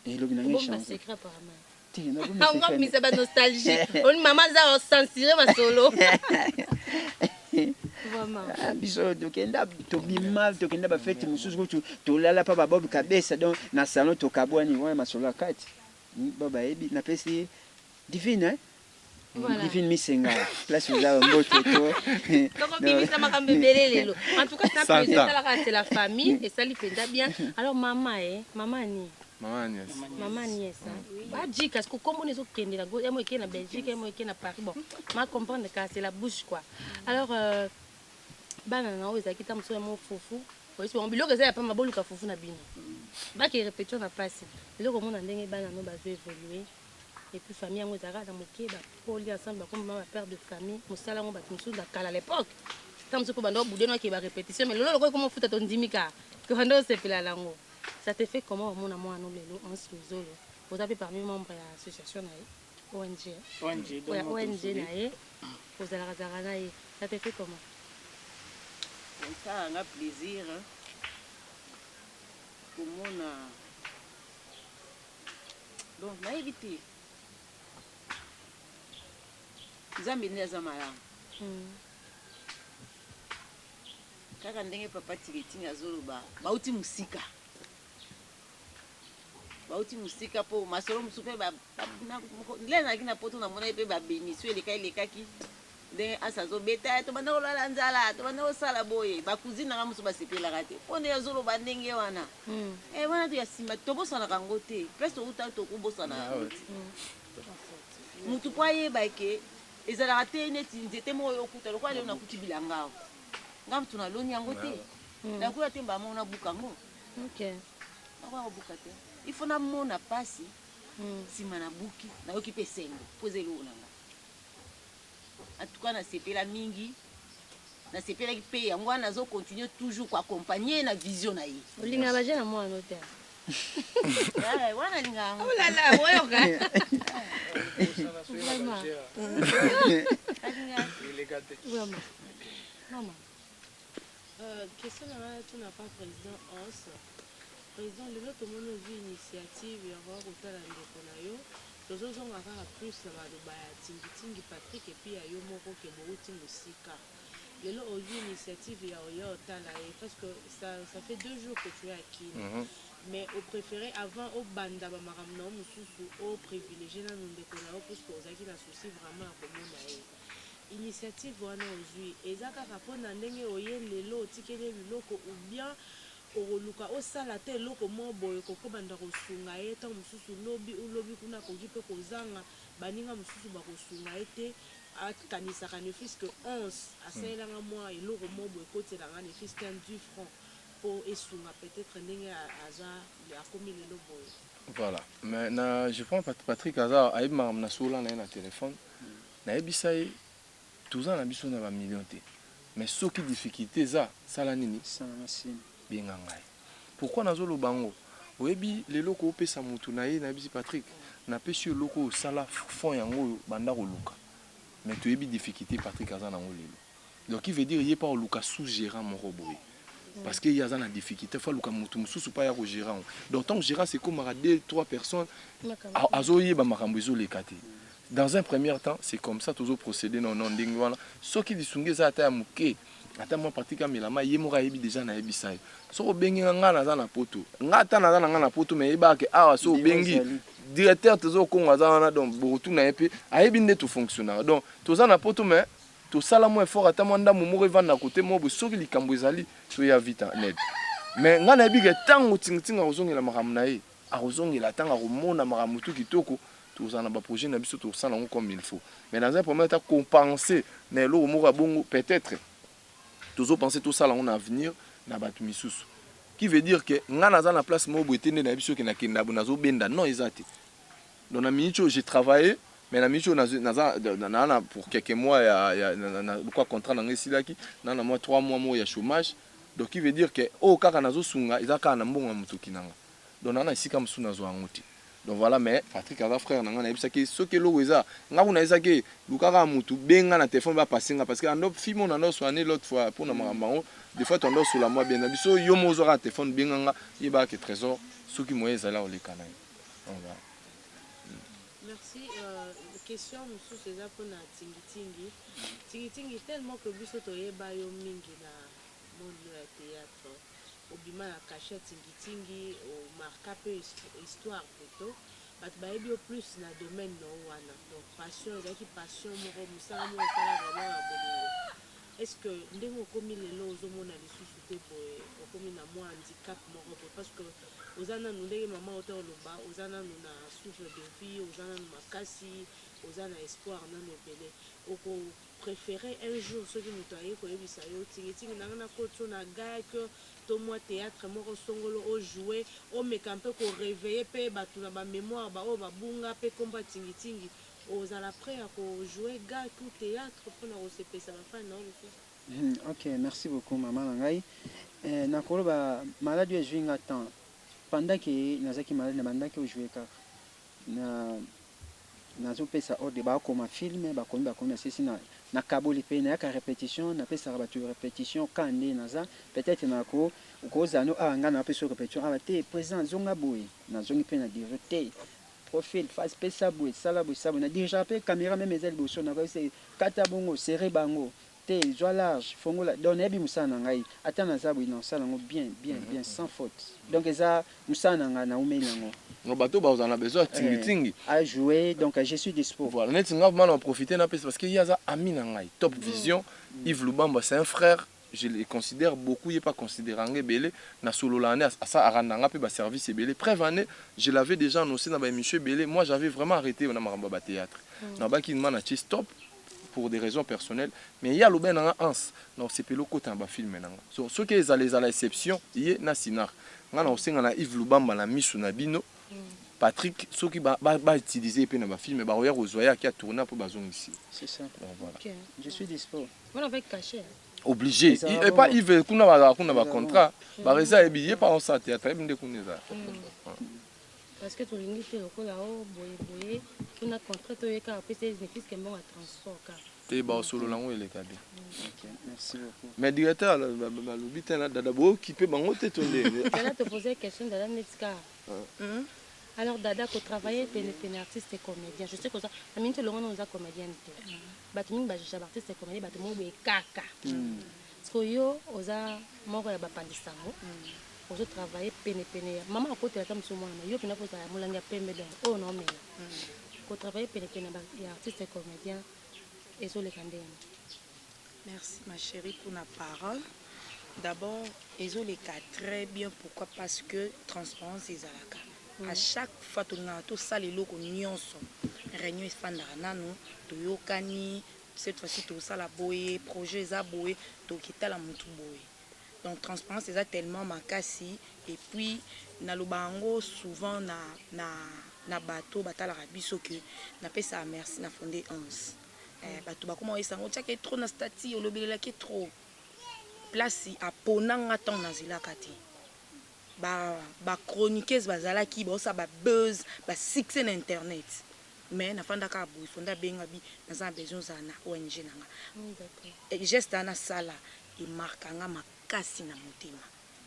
et elobe nange changer secret apparemment on va miser ba nostalgie on maman za censurer ma solo vraiment biso tokenda tobima tokenda ba fête mususu tolala pa ba bob kabesa donc na salon tokabwani wana masolo akati baba ebi na pesi divine Voilà. Divine Misenga, place où là mbote to. Donc bibi ça m'a quand même lelo. En tout cas c'est la famille et ça lui fait bien. Alors maman maman ni Maman nièce. Bah dit parce que comme on est au Kenya, moi qui est en Belgique, moi qui est en Paris, bon, ma comprendre que c'est la bouche quoi. Alors banana oza kita mso mo fofu. Oui, c'est on bilo que ça pas ma bolu ka fofu na bino. Ba qui répétition na passe. Le comment on ndenge banana ba veut évoluer. Et puis famille yango ezaka na moke ba poli ensemble comme maman père de famille, mosala ngo ba tmusu na kala à l'époque. Tant mso ko bando boudé no ki ba répétition mais lolo ko comment futa ton dimika. Que bando se pela lango. Ça te fait comment mon amour à nous les en sous vous avez parmi membres de l'association ONG ONG vous allez ça te fait comment ça a un plaisir pour mon donc on a évité Zambi ni azamala kaka ndenge papa tikitinga zoloba bauti musika bauti musika po masolo musupe ba lena kina poto na mona pe ba bénisio lekaki ndenge asazo beta to bana olala nzala to bana osala boye ba cousine nga musu ba sepela kate pone ya zoloba ndenge wana wana to ya simba to bosana kango te presque uta to ko bosana mutu poye ba ke ezala te neti nzete mo yokuta lokwa le na kuti bilanga ngam tuna loni yango te na kula te ba mona bukango OK awa bukate il faut na mona pasi sima na buki na yoki pe sengo poser lo nanga en tout cas na sepela mingi na sepela ki pe yango na zo continuer toujours ko accompagner na vision na yi olinga ba jena mo anoter wana linga oh là là ouais vraiment maman question na tu n'as pas président os président le lot monde vu initiative ya voir kotala ndeko na yo tozozonga kaka plus na maloba ya tingitingi Patrick et puis ya yo moko ke bouti musika lelo oyo initiative ya oyo otala parce que ça fait 2 jours que tu es à Kine mais au préféré avant au banda ba makamna mususu au privilégié na ndeko na yo parce que ozaki na souci vraiment ya komona ye initiative wana ozwi ezaka kapona ndenge oye lelo otikele biloko ou bien oluka osala te eloko mo boye kokobanda kosunga ye ntango mosusu ulobi kuna koki mpe kozanga baninga mosusu bakosunga ye te akanisaka nefis que 11 asalelanga mwa eloko mo boye ekotelanga nefis que 10 francs mpo esunga peut-être ndenge aza akomi lelo boye voilà mais je prends Patrick aza ayebi makambo na sola na ye na telefone nayebisa ye toza na biso na bamillion te mais soki difficulté eza sala nini benga ngai pourquoi nazoloba ngo oyebi lelo koopesa mutu na ye nayebisi Patrick napesi yo eloko osala fond yango oyo banda koluka mais toyebi difficulté Patrick aza nango lelo donc il veut dire ye pa oluka sous gérant moko boye parce que ye aza na difficulté fa luka mutu mosusu pa ya kogérant donc tant gérant c'est comme 2-3 personnes azoyeba makambo ezoleka te. Dans un premier temps c'est comme ça toujours procéder non ndenge wana soki lisungi eza ata ya moke ata moi pratique amelama ye moko ayebi déjà na yebisa ye soko obengi nga naza na poto nga ata naza na nga na poto mais yebake awa so obengi directeur tozokongo aza wana donc botu na ye mpe ayebi nde tofonctionnaka donc toza na poto mais tosala mo effort ata mwa ndambo moko evanda na kote mo boye soki likambo ezali toya vite ned mais nga na bige tango tingitinga ozongela makambo na ye akozongela tanga komona makambo tu kitoko tozana ba projet na biso tosala ngo comme il faut mais dans un premier temps compenser na eloko moko bongo peut-être tozo penser tout ça là en avenir na batu misusu qui veut dire que nga naza na place mo boetende na biso ke na kenda bonazo benda non ezati donc na micho j'ai travaillé mais na micho naza pour quelques mois na quoi contrat na ngesilaki na moi 3 mois mo ya chômage donc qui veut dire que o kaka nazo sunga ezaka na mbongo mutuki nanga donc na isika musu nazo anguti donc voilà mais Patrick aza frère nanga na bisaki soki lo weza nga kuna ezaki lukaka mutu benga na téléphone ba passer parce que ando fimo na no soigner l'autre fois pour na makambo des fois tondo sur la moi bien na biso yo mozo ka téléphone benga nga iba ke trésor soki moye zala olekana donc voilà. Merci. Question musu c'est ça pour na tingi tellement que biso toyeba yo mingi na monde ya théâtre obima na cachet tingi au marquer peu histoire plutôt bato bayebi yo plus na domaine no wana donc passion ezalaki passion moko mosala moko esala vraiment ya bolingo est ce que ndenge okomi lelo ozomona lisusu te boye okomi na mwa handicap moko boye parce que oza nanu ndenge mama ote oloba oza nanu na souffle de vie oza nanu makasi oza na espoir nanu ebele oko préféré un jour soki moto aye koyebisa yo tingitingi nanga nakotio na gake to mwa théâtre moko songolo ojouer omeka mpe koréveille mpe bato na bamémoire baoyo babunga mpe komba tingitingi ozala prêt ya kojouer gake ou théâtre mpona kosepesa bafani nao mosusu. Ok, merci beaucoup mama na ngai. Nakoloba maladi oyo ezwi nga temps pendant ke nazalaki maladi nabandaki ojouer kaka nazopesa ordre bakoma filme bakomi asisi na kaboli mpe nayaka répétition napesaka bato répétition ka nde naza peut-être nakozano awa ngai napesa répétition awa te président zonga boye nazongi mpe na dire te profil face pesa boye sala boye na dirigera mpe caméra meme eza liboso nakoyese kata bongo sere bango te zwa large fongola donc nayebi mosala na ngai ata naza boye na osala yango bien sans faute donc eza mosala na ngai naumeli yango bato bazana besoin tingi à jouer donc je suis dispo voilà net nga vraiment en profiter na parce que yaza ami na ngai top vision Yves Lubamba c'est un frère je le considère beaucoup il est pas considéré en belé na solo l'année à ça arandanga pe ba service belé preuve année je l'avais déjà annoncé dans ba émission belé moi j'avais vraiment arrêté na maramba théâtre na ba ki demande à stop pour des raisons personnelles mais il y a le ben ans donc c'est pelo côté en ba film nanga so ce qui est à l'exception il est na sinar nga na osenga na Yves Lubamba na misu na bino Patrick, ceux qui va utiliser les films, qui a tourné pour bazon ici. C'est ça. Voilà. Okay. Je suis dispo. On avait caché. Obligé. Et pas Yves, qu'on a un contrat. Barisa est billet par un ça théâtre, bien de connaître. Parce que tu l'unités au là-haut, boye, on a contrat, tu es capable de bénéfices que moi à transport. Et bah solo lango il est cabé. Ok, merci beaucoup. Mais directeur, le bitin là, d'abord qui peut m'en ôter ton nez. Je vais te poser une question de la Netska. Alors Dada, que travailler pour artiste et comédien, je sais que ça, la minute le on a comédien. Batumi bajisha artiste et comédien, batumi be kaka. Parce que yo oza moko ya bapandisango. Ozo travailler pene. Maman a côté la table sur moi, yo pena pour ça mulanga pembe donc. Oh non mais. Ko travailler pene ya artiste et comédien et sur les candés. Merci ma chérie pour la parole. D'abord, ils ont les cas très bien. Pourquoi? Parce que transparence est à la carte. À chaque fois que nous avons tout ça, les locaux nyonso réunion fandanano to yokani cette fois-ci tout ça la boye projet za boye to kita la mutu boye donc transparence c'est tellement makasi et puis na lobango souvent na bateau batala rabiso que na pesa merci na fondé 11 bateau ba comment esango tchaka trop na stati olobela ki trop place a ponanga tant na zila kati ba chroniqueuse bazalaki ba ça ba buzz ba succès na internet mais na fanda ka bu fonda benga bi na za besoin zana ONG nanga et geste na sala e markanga makasi na motema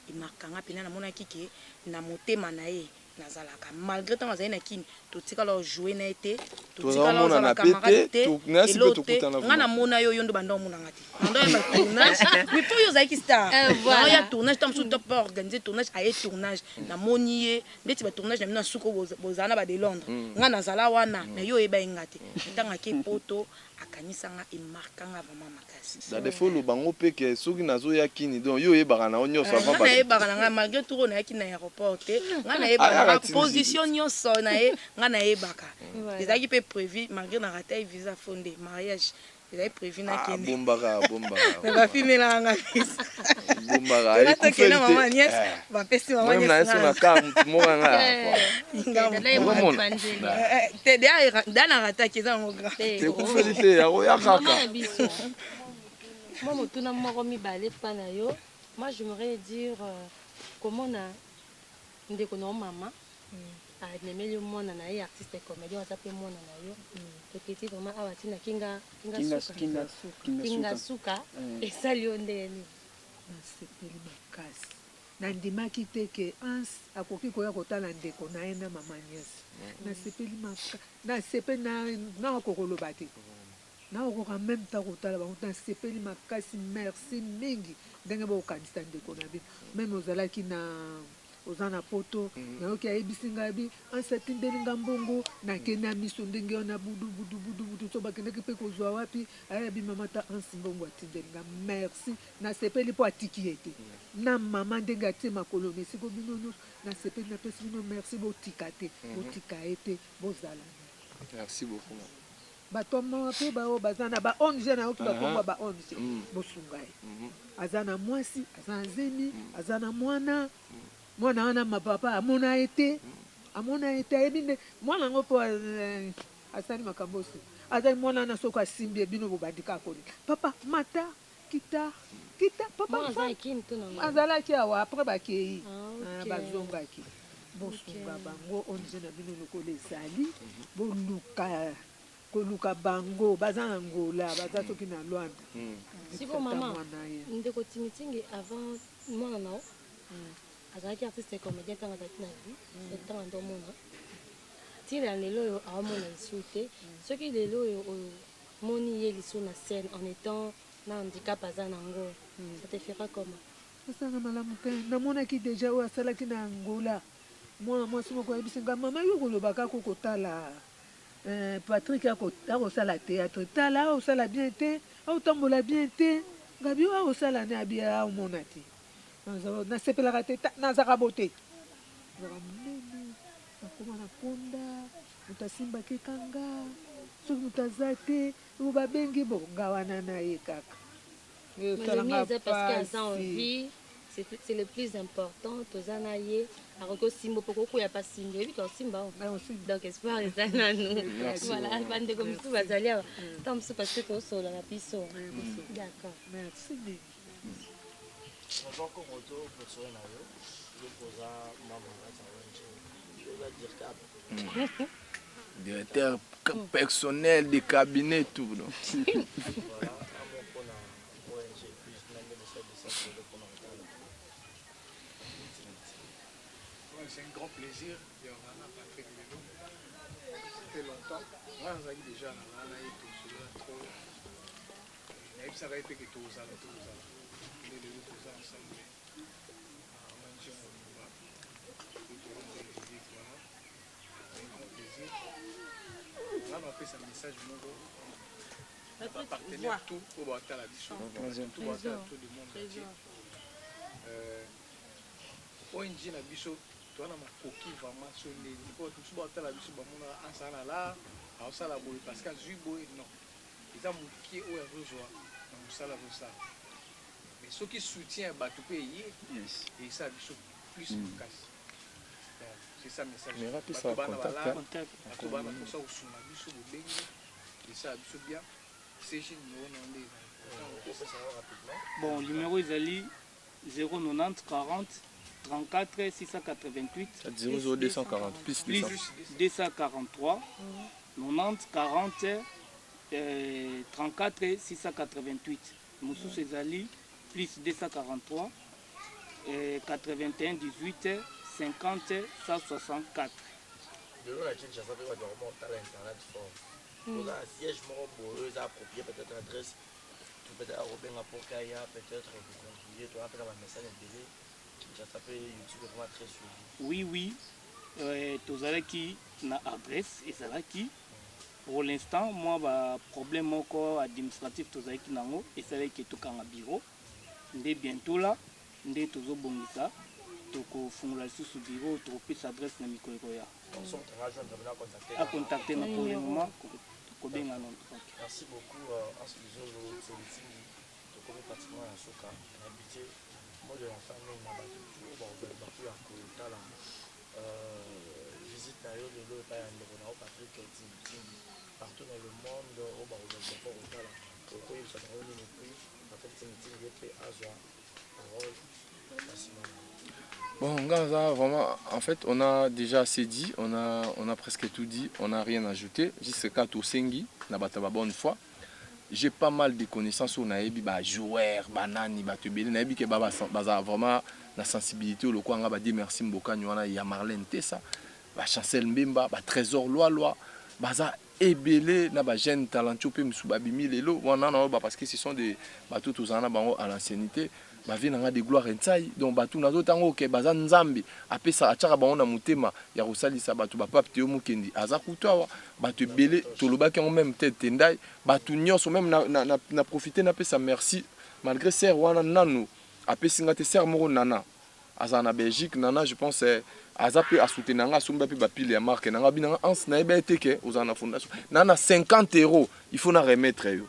e markanga pena na mona kike na motema na ye nazalaka malgré tant azali na kini to tika lo jouer na été to tika lo za camarade te nga na mona yo yondo banda mona ngati ndo ya tournage mais pour yo zaki star na ya tournage tam sous top organiser tournage aye tournage na monier ndeti ba tournage na mina suko bozana ba de Londres nga nazala wana mais yo eba ngati tanga ke poto akanisanga emarkanga vraiment makasi dade folo bango mpe ke soki nazoya kini donc yo oyebaka na yo nyonso avant nga nayebaka na ngai malgré tour nayaki na aéroport te nga nayebaka na position nyonso na ye nga nayebaka ezalaki mpe prévu malgré na rata visa fonde mariage ezali prévu nakende me bafilmelaka nga visa tokende mama nies bapesi mama da na rataki eza yango tekufeli te yakoya kaka moi motuna moko mibale pa na yo moi j'aimerais dire komona ndeko na mama anemeli mwana na ye artiste comédien aza mpe mwana na yo toketi vraiment awa ntina kinga suka esali yo ndeni nasepeli makasi nandimaki te ke ans akoki koya kotala ndeko na ye na mama nyesi nasepeli makasi nasepeli nakokoloba te nakokoka meme ta kotala bango nasepeli makasi merci mingi ndenge bokokanisa ndeko na bino meme ozalaki na oza na poto nayoki ayebisi ngai bi ansetindeli nga mbongo nakende ya miso ndenge wana budu so bakendeki mpe kozwa wapi ayabi mama ta ansi mbongo atindeli nga merci nasepeli mpo atiki ye te na mama ndenge atie makolo na esiko bino nyonso nasepeli napesi bino merci botika te botika ye te bozala merci beaucoup bato mama mpe bao baza na ba-ONG nayoki bakomba ba-ONG bosunga ye aza na mwasi aza na zemi aza na mwana wana mapapa amona ete ayebi nde mwana yango mpo asali makambo osi azali mwana wana soki asimbi bino bobandika akoli papa mata kita papa azalaki awa apres bakei bazongaki bosunga bango onje na bino lokola ezali koluka bango baza na ngola baza soki na lwanda siko mama ndeko timitingi avant mwana nao azalaki artiste comédien ntango azalaki na vie ntango ndomona ntina lelo oyo awamona lisu te soki lelo oyo omoni ye lisu na scène en étant na handicap aza nango ça te fera comment osanga malamu te namonaki déjà oyo asalaki na angola mwana mwasi moko ayebisi nga mama yo kolobaka kokotala Patrick akosala théâtre tala aosala bien te aotambola bien te ngabi oyo aosala ne abia aomona te nasepelaka te nazaka bote nazaka monene nakoma na ponda moto asimbaki kanga soki moto aza te oyo babengi bonga wana na ye kaka esalanga pasi c'est le plus important toza na ye akoki osimba mpo kokoya pa simba yebi ka osimba donc espoir eza nanu voilà bandeko mosusu bazali awa ntango mosusu parce que tosola na biso d'accord merci Naza encore retour pour soigner na yo. Je pose maman à sa directeur personnel de cabinet tout non. Voilà, mon pona ONG plus n'amé de ça c'est un grand plaisir de Rana Patrick Melo. C'était longtemps. Moi, j'ai déjà Rana et tout cela trop. Mais ça va être que tout ça. Un message nouveau. Partenaire tout pour battre la bicho. Tout battre tout le monde entier. ONG na bicho, tu as ma coquille vraiment sur les niveaux. Tu vas battre la bicho, bamona ansana là, à ça la boue parce que Zubo non. Ils ont mon pied au rejoint dans ça la ça. Mais ceux qui soutiennent bateau pays, et ça bicho plus efficace. C'est ça le message. Mais rappelez ça, contact. Bon, le numéro est 090 40 34 688 0240 plus 243 90 40 34 688 Moussou Césali plus 243 81 18 50 164. De l'eau, la Kinshasa, ça peut remonter à l'internet fort. Pour un siège mort, approprié, peut-être adresse, peut-être à Robin Apokaya, peut-être vous contribuer, tu as appelé un message télé. Kinshasa, YouTube est vraiment très suivi. Oui. Tozalaki na adresse et Zalaki pour l'instant moi problème moko administratif tozalaki nango esalaki tokanga bureau nde bientôt là nde tozobongisa tokofungola lisusu bureau tokopesa adresse na mikolo ya contacter na pour le moment kobenga non. Merci beaucoup en ce bizolo Tselitini tokomi pratiquement na soka na budget moi de la famille na bato bato ya kotala visite na yo lelo epai ya ndeko na yo Patrick Tingi partout dans le monde oyo bakozala mpo kotala okoyebisa bango nini prix Patrick Tingi ye mpe azwa parole facilement. Bon, Gaza, vraiment, en fait, on a déjà assez dit, on a presque tout dit, on n'a rien ajouté. Jusqu'à Tosengi, na bataba bonne fois. J'ai pas mal de connaissances sur naebi ba joueur, banani, batubeli, naebi ke baba vraiment la sensibilité au loco nga ba dire merci mboka nywana ya Marlène Tessa, ba Chancel Mbemba, ba Trésor Loi, baza ebele na ba jeune talentueux pe msuba bimi lelo, wana na ba parce que ce sont des bateaux tous en bango à l'ancienneté. Bavi nanga de gloire ensai donc batu nazo tango ke baza nzambe apesa achaka bango na mutema ya kosalisa batu ba pape Théo Mukendi aza kutawa batu belé tolobaki en même tête tendai batu nyonso même na profiter na pesa merci malgré ser wana nanu apesi ngate ser moko nana aza na Belgique nana je pense aza pe a soutenir nga sumba pe ba pile ya marque nanga binanga ans na eba eteke ozana fondation nana 50 €, il faut na remettre yo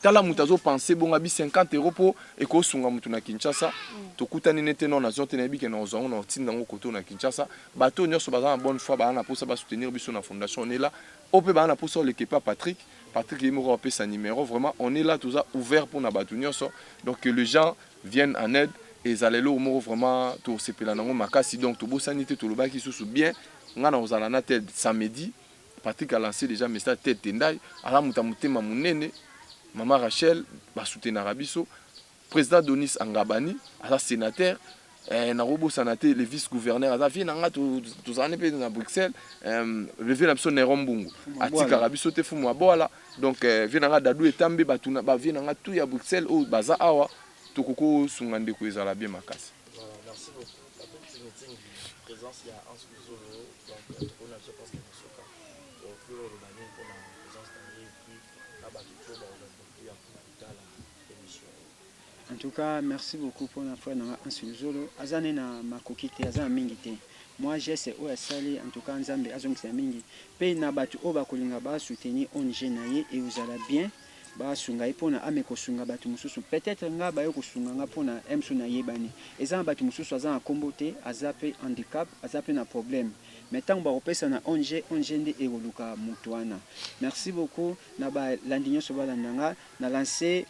tala mutazo penser bon abi 50 € po eko sunga mutu na Kinshasa to kutani nete non na zonte na bike na ozongo na tinda ngo koto na Kinshasa bato nyonso baza na bonne foi ba na posa ba soutenir biso na fondation on est là ope ba na posa le kepa Patrick Yemoro pe sa numéro vraiment on est là tout ça ouvert pour na bato nyonso donc que les gens viennent en aide et zalelo moro vraiment to sepela nango makasi donc to bosanité to lobaki sous bien ngana ozala na tête samedi Patrick a lancé déjà message tête tendai ala mutamutema munene Maman Rachel, va soutenir Arabiso, président Donis Angabani, à sénateur, Narobo Sanaté, le vice-gouverneur, à vie, tous en à Bruxelles, le vieux Napson Nerombungu, à Tika Arabiso, te fou moi boala, donc viens Dadou et Tambi, Batuna, viens tout à Bruxelles, au Baza Awa, Tokoko, Sungande, Kouizala, bien ma casse. Merci beaucoup. Après une meeting, présence, il y a un sous-zolo, donc on a je pense qu'il y a un soka, au plus haut, le banning pour la présence d'un et puis là-bas, tout le monde. En tout cas, merci beaucoup pour la fois dans Ansulzolo. Azane na makokite azan mingi te. Moi j'ai c'est OSL en tout cas nzambe azong c'est mingi. Pe na batu oba kolinga ba soutenir ONG naye et vous allez bien. Ba sunga ipona ameko sunga batu mususu. Peut-être nga ba yo kosunga nga pona emsu na yebani. Ezan batu mususu azan kombote azape handicap, azape na problème. Maintenant ba opesa na ONG ndi evoluka mutwana. Merci beaucoup na ba landinyo soba landanga na lancer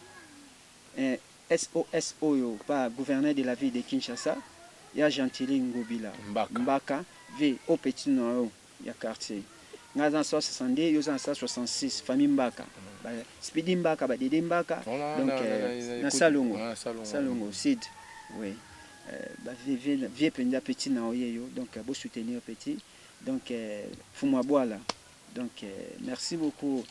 SOS Oyo par gouverneur de la ville de Kinshasa, il y a Gentili Ngobila, Mbaka, V au petit nom, il y a quartier. Nous avons 62, nous avons 66, famille Mbaka. Speedy Mbaka, Dede Mbaka, donc na Salongo, Salongo, Sid, oui. Vieux petit nom, donc beau soutenir petit, donc Fumaboala. Donc merci beaucoup.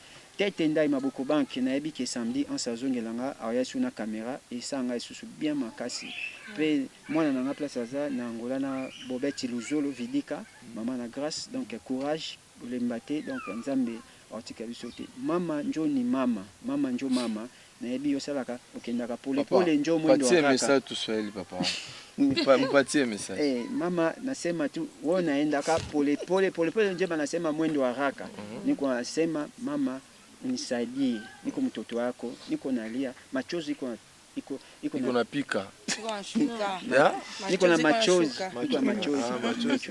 Tendai maboko bank na yebi ke samedi en sazongelanga aya suna caméra et ça nga isusu bien makasi pe mwana na place aza na ngola na Bobeti Luzolo Vidika maman na grâce donc courage pour les mbaté donc nzambe otika bisote mama njo ni mama njo mama na yebi yosalaka okendaka pole njo mwendo wa raka ça tout seul papa mpatie message mama nasema tu wewe naenda ka pole nje banasema mwendo wa raka niko nasema mama unisaidie, niko mtoto wako, niko nalia, machozi iko na pika. Niko na machozi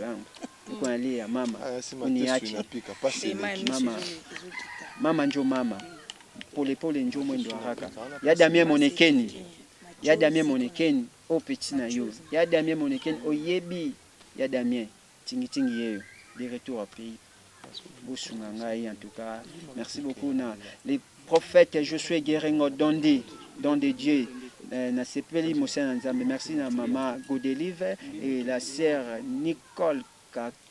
wangu. Niko nalia mama. Uniache. Mama njo mama. Pole njo mwendo haraka. Yadamie monekeni, o petit na yo. Yadamie monekeni o yebi, yadamie tingi yeyo. De retour au pays. En tout cas, merci beaucoup. Les prophètes, je suis Guéringo Dondi Dieu. Merci à maman Godelive et la sœur Nicole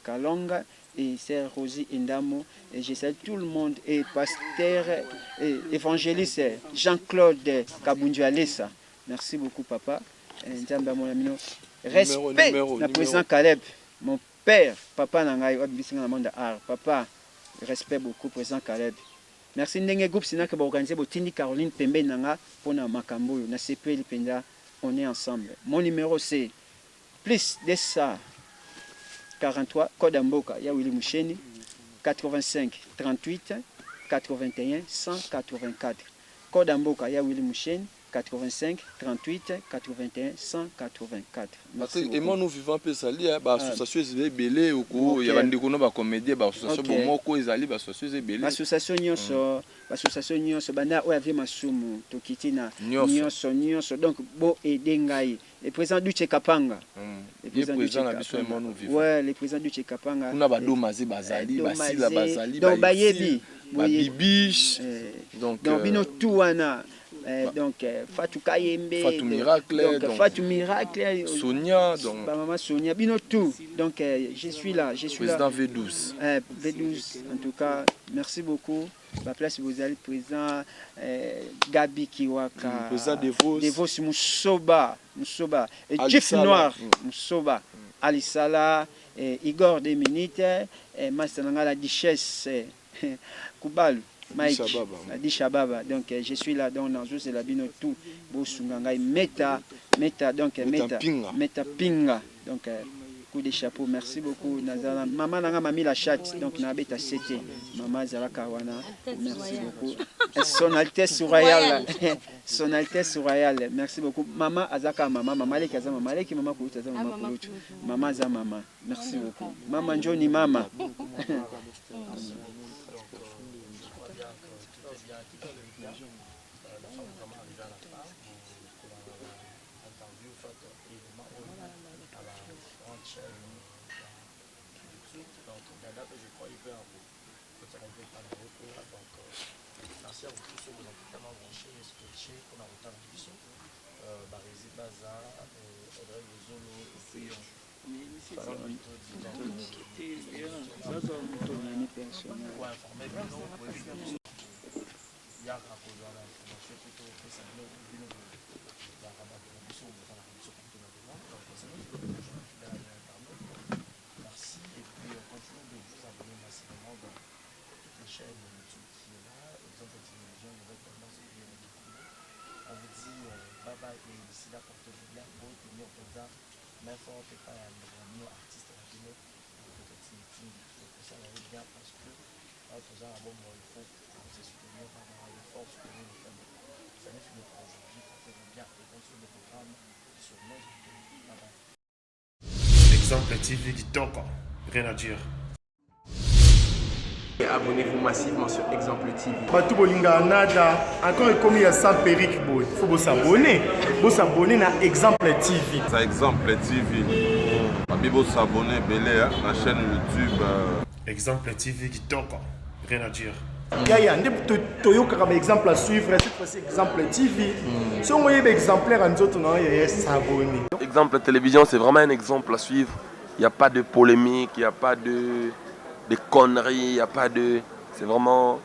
Kalonga et sœur Rosie Indamo. Et je salue tout le monde et pasteur et évangéliste Jean-Claude Kabundualesa. Merci beaucoup, papa. Respect le président Caleb, mon père, papa Nangai, papa, respect beaucoup président Caleb. Merci ndenge groupe sina que organiser botindi Caroline Pembe nanga pona makambo na CPL penda on est ensemble. Mon numéro c'est plus 243 code Mboka ya Willy Moucheni 85 38 81 184 code Mboka ya Willy Moucheni 85 38 81 184. Et moi nous vivons un peu sali ba association ezebele oko ya bandeko no ba comédie ba association bomoko ezali ba association ezebele association nyonso bana o avait masumu tokitina nyonso donc bo edengai le président du Kapanga le président na biso moi nous vivons ouais le président du Kapanga kuna ba domazi bazali basila bazali donc bayebi bibiche donc bino tuana donc Fatou Kayembe, Fatou Miracle, Sonia, donc maman Sonia, bino tout. Donc je suis là, président V12. V12 en tout cas, merci beaucoup. La place vous allez président Gabi Kiwaka, président Devos Moussoba, et Chief Noir Moussoba, Alisala, Igor Deminite, Master la Duchesse Kubalu. Mike, Adi Shababa, donc je suis là dans c'est la bino tout, Bosungangai, Meta, donc Meta Pinga, donc coup de chapeau, merci beaucoup, Nazala. Maman n'a pas mis la chatte, donc n'a pas été, Maman Zala Kawana, merci beaucoup. Son Altesse Royale, Son Altesse Royale, merci beaucoup. Maman Azaka, Maman Lekaza, Maman Leki, Maman Koutaza, Maman Koulouch, Maman Zamama, merci beaucoup. Maman Johnny, Mama. Merci à vous tous ceux qui ont tellement branché et scotché qu'on a autant de vision. Barési Baza, Audrey Bozolo, et puis pour informer, il y a un rapport à l'information plutôt que ça ne nous la rabat de la vision, on va la vision comme tout le monde. Donc, c'est nous qui merci et puis on continue de vous abonner massivement dans toutes les chaînes YouTube qui est là, exemple de télévision, nouvelle tendance et bien on vous dit bye bye et d'ici là portez-vous bien, pour tenir au présent, même forte et pas à nos artistes à venir, peut-être que ça va aller bien parce que en faisant un bon moment, il faut se soutenir par le fort, soutenir les familles. Ça n'est fini pour aujourd'hui, portez-vous bien et continuez le programme sur nos bye bye. Exemple TV Kitoko, rien à dire. Abonnez-vous massivement sur Exemple TV. Batou Bolinga Nada, encore comme il y a ça Peric Boy, il faut s'abonner. Vous s'abonner à Exemple TV. C'est Exemple TV. Vous s'abonner à la chaîne YouTube. Exemple TV Kitoko, rien à dire. Il y a un exemple à suivre, cette fois-ci Exemple TV. Si on voit un exemplaire en autres, on va s'abonner. Exemple télévision, c'est vraiment un exemple à suivre. Il n'y a pas de polémique, il n'y a pas de conneries, il n'y a pas de... C'est vraiment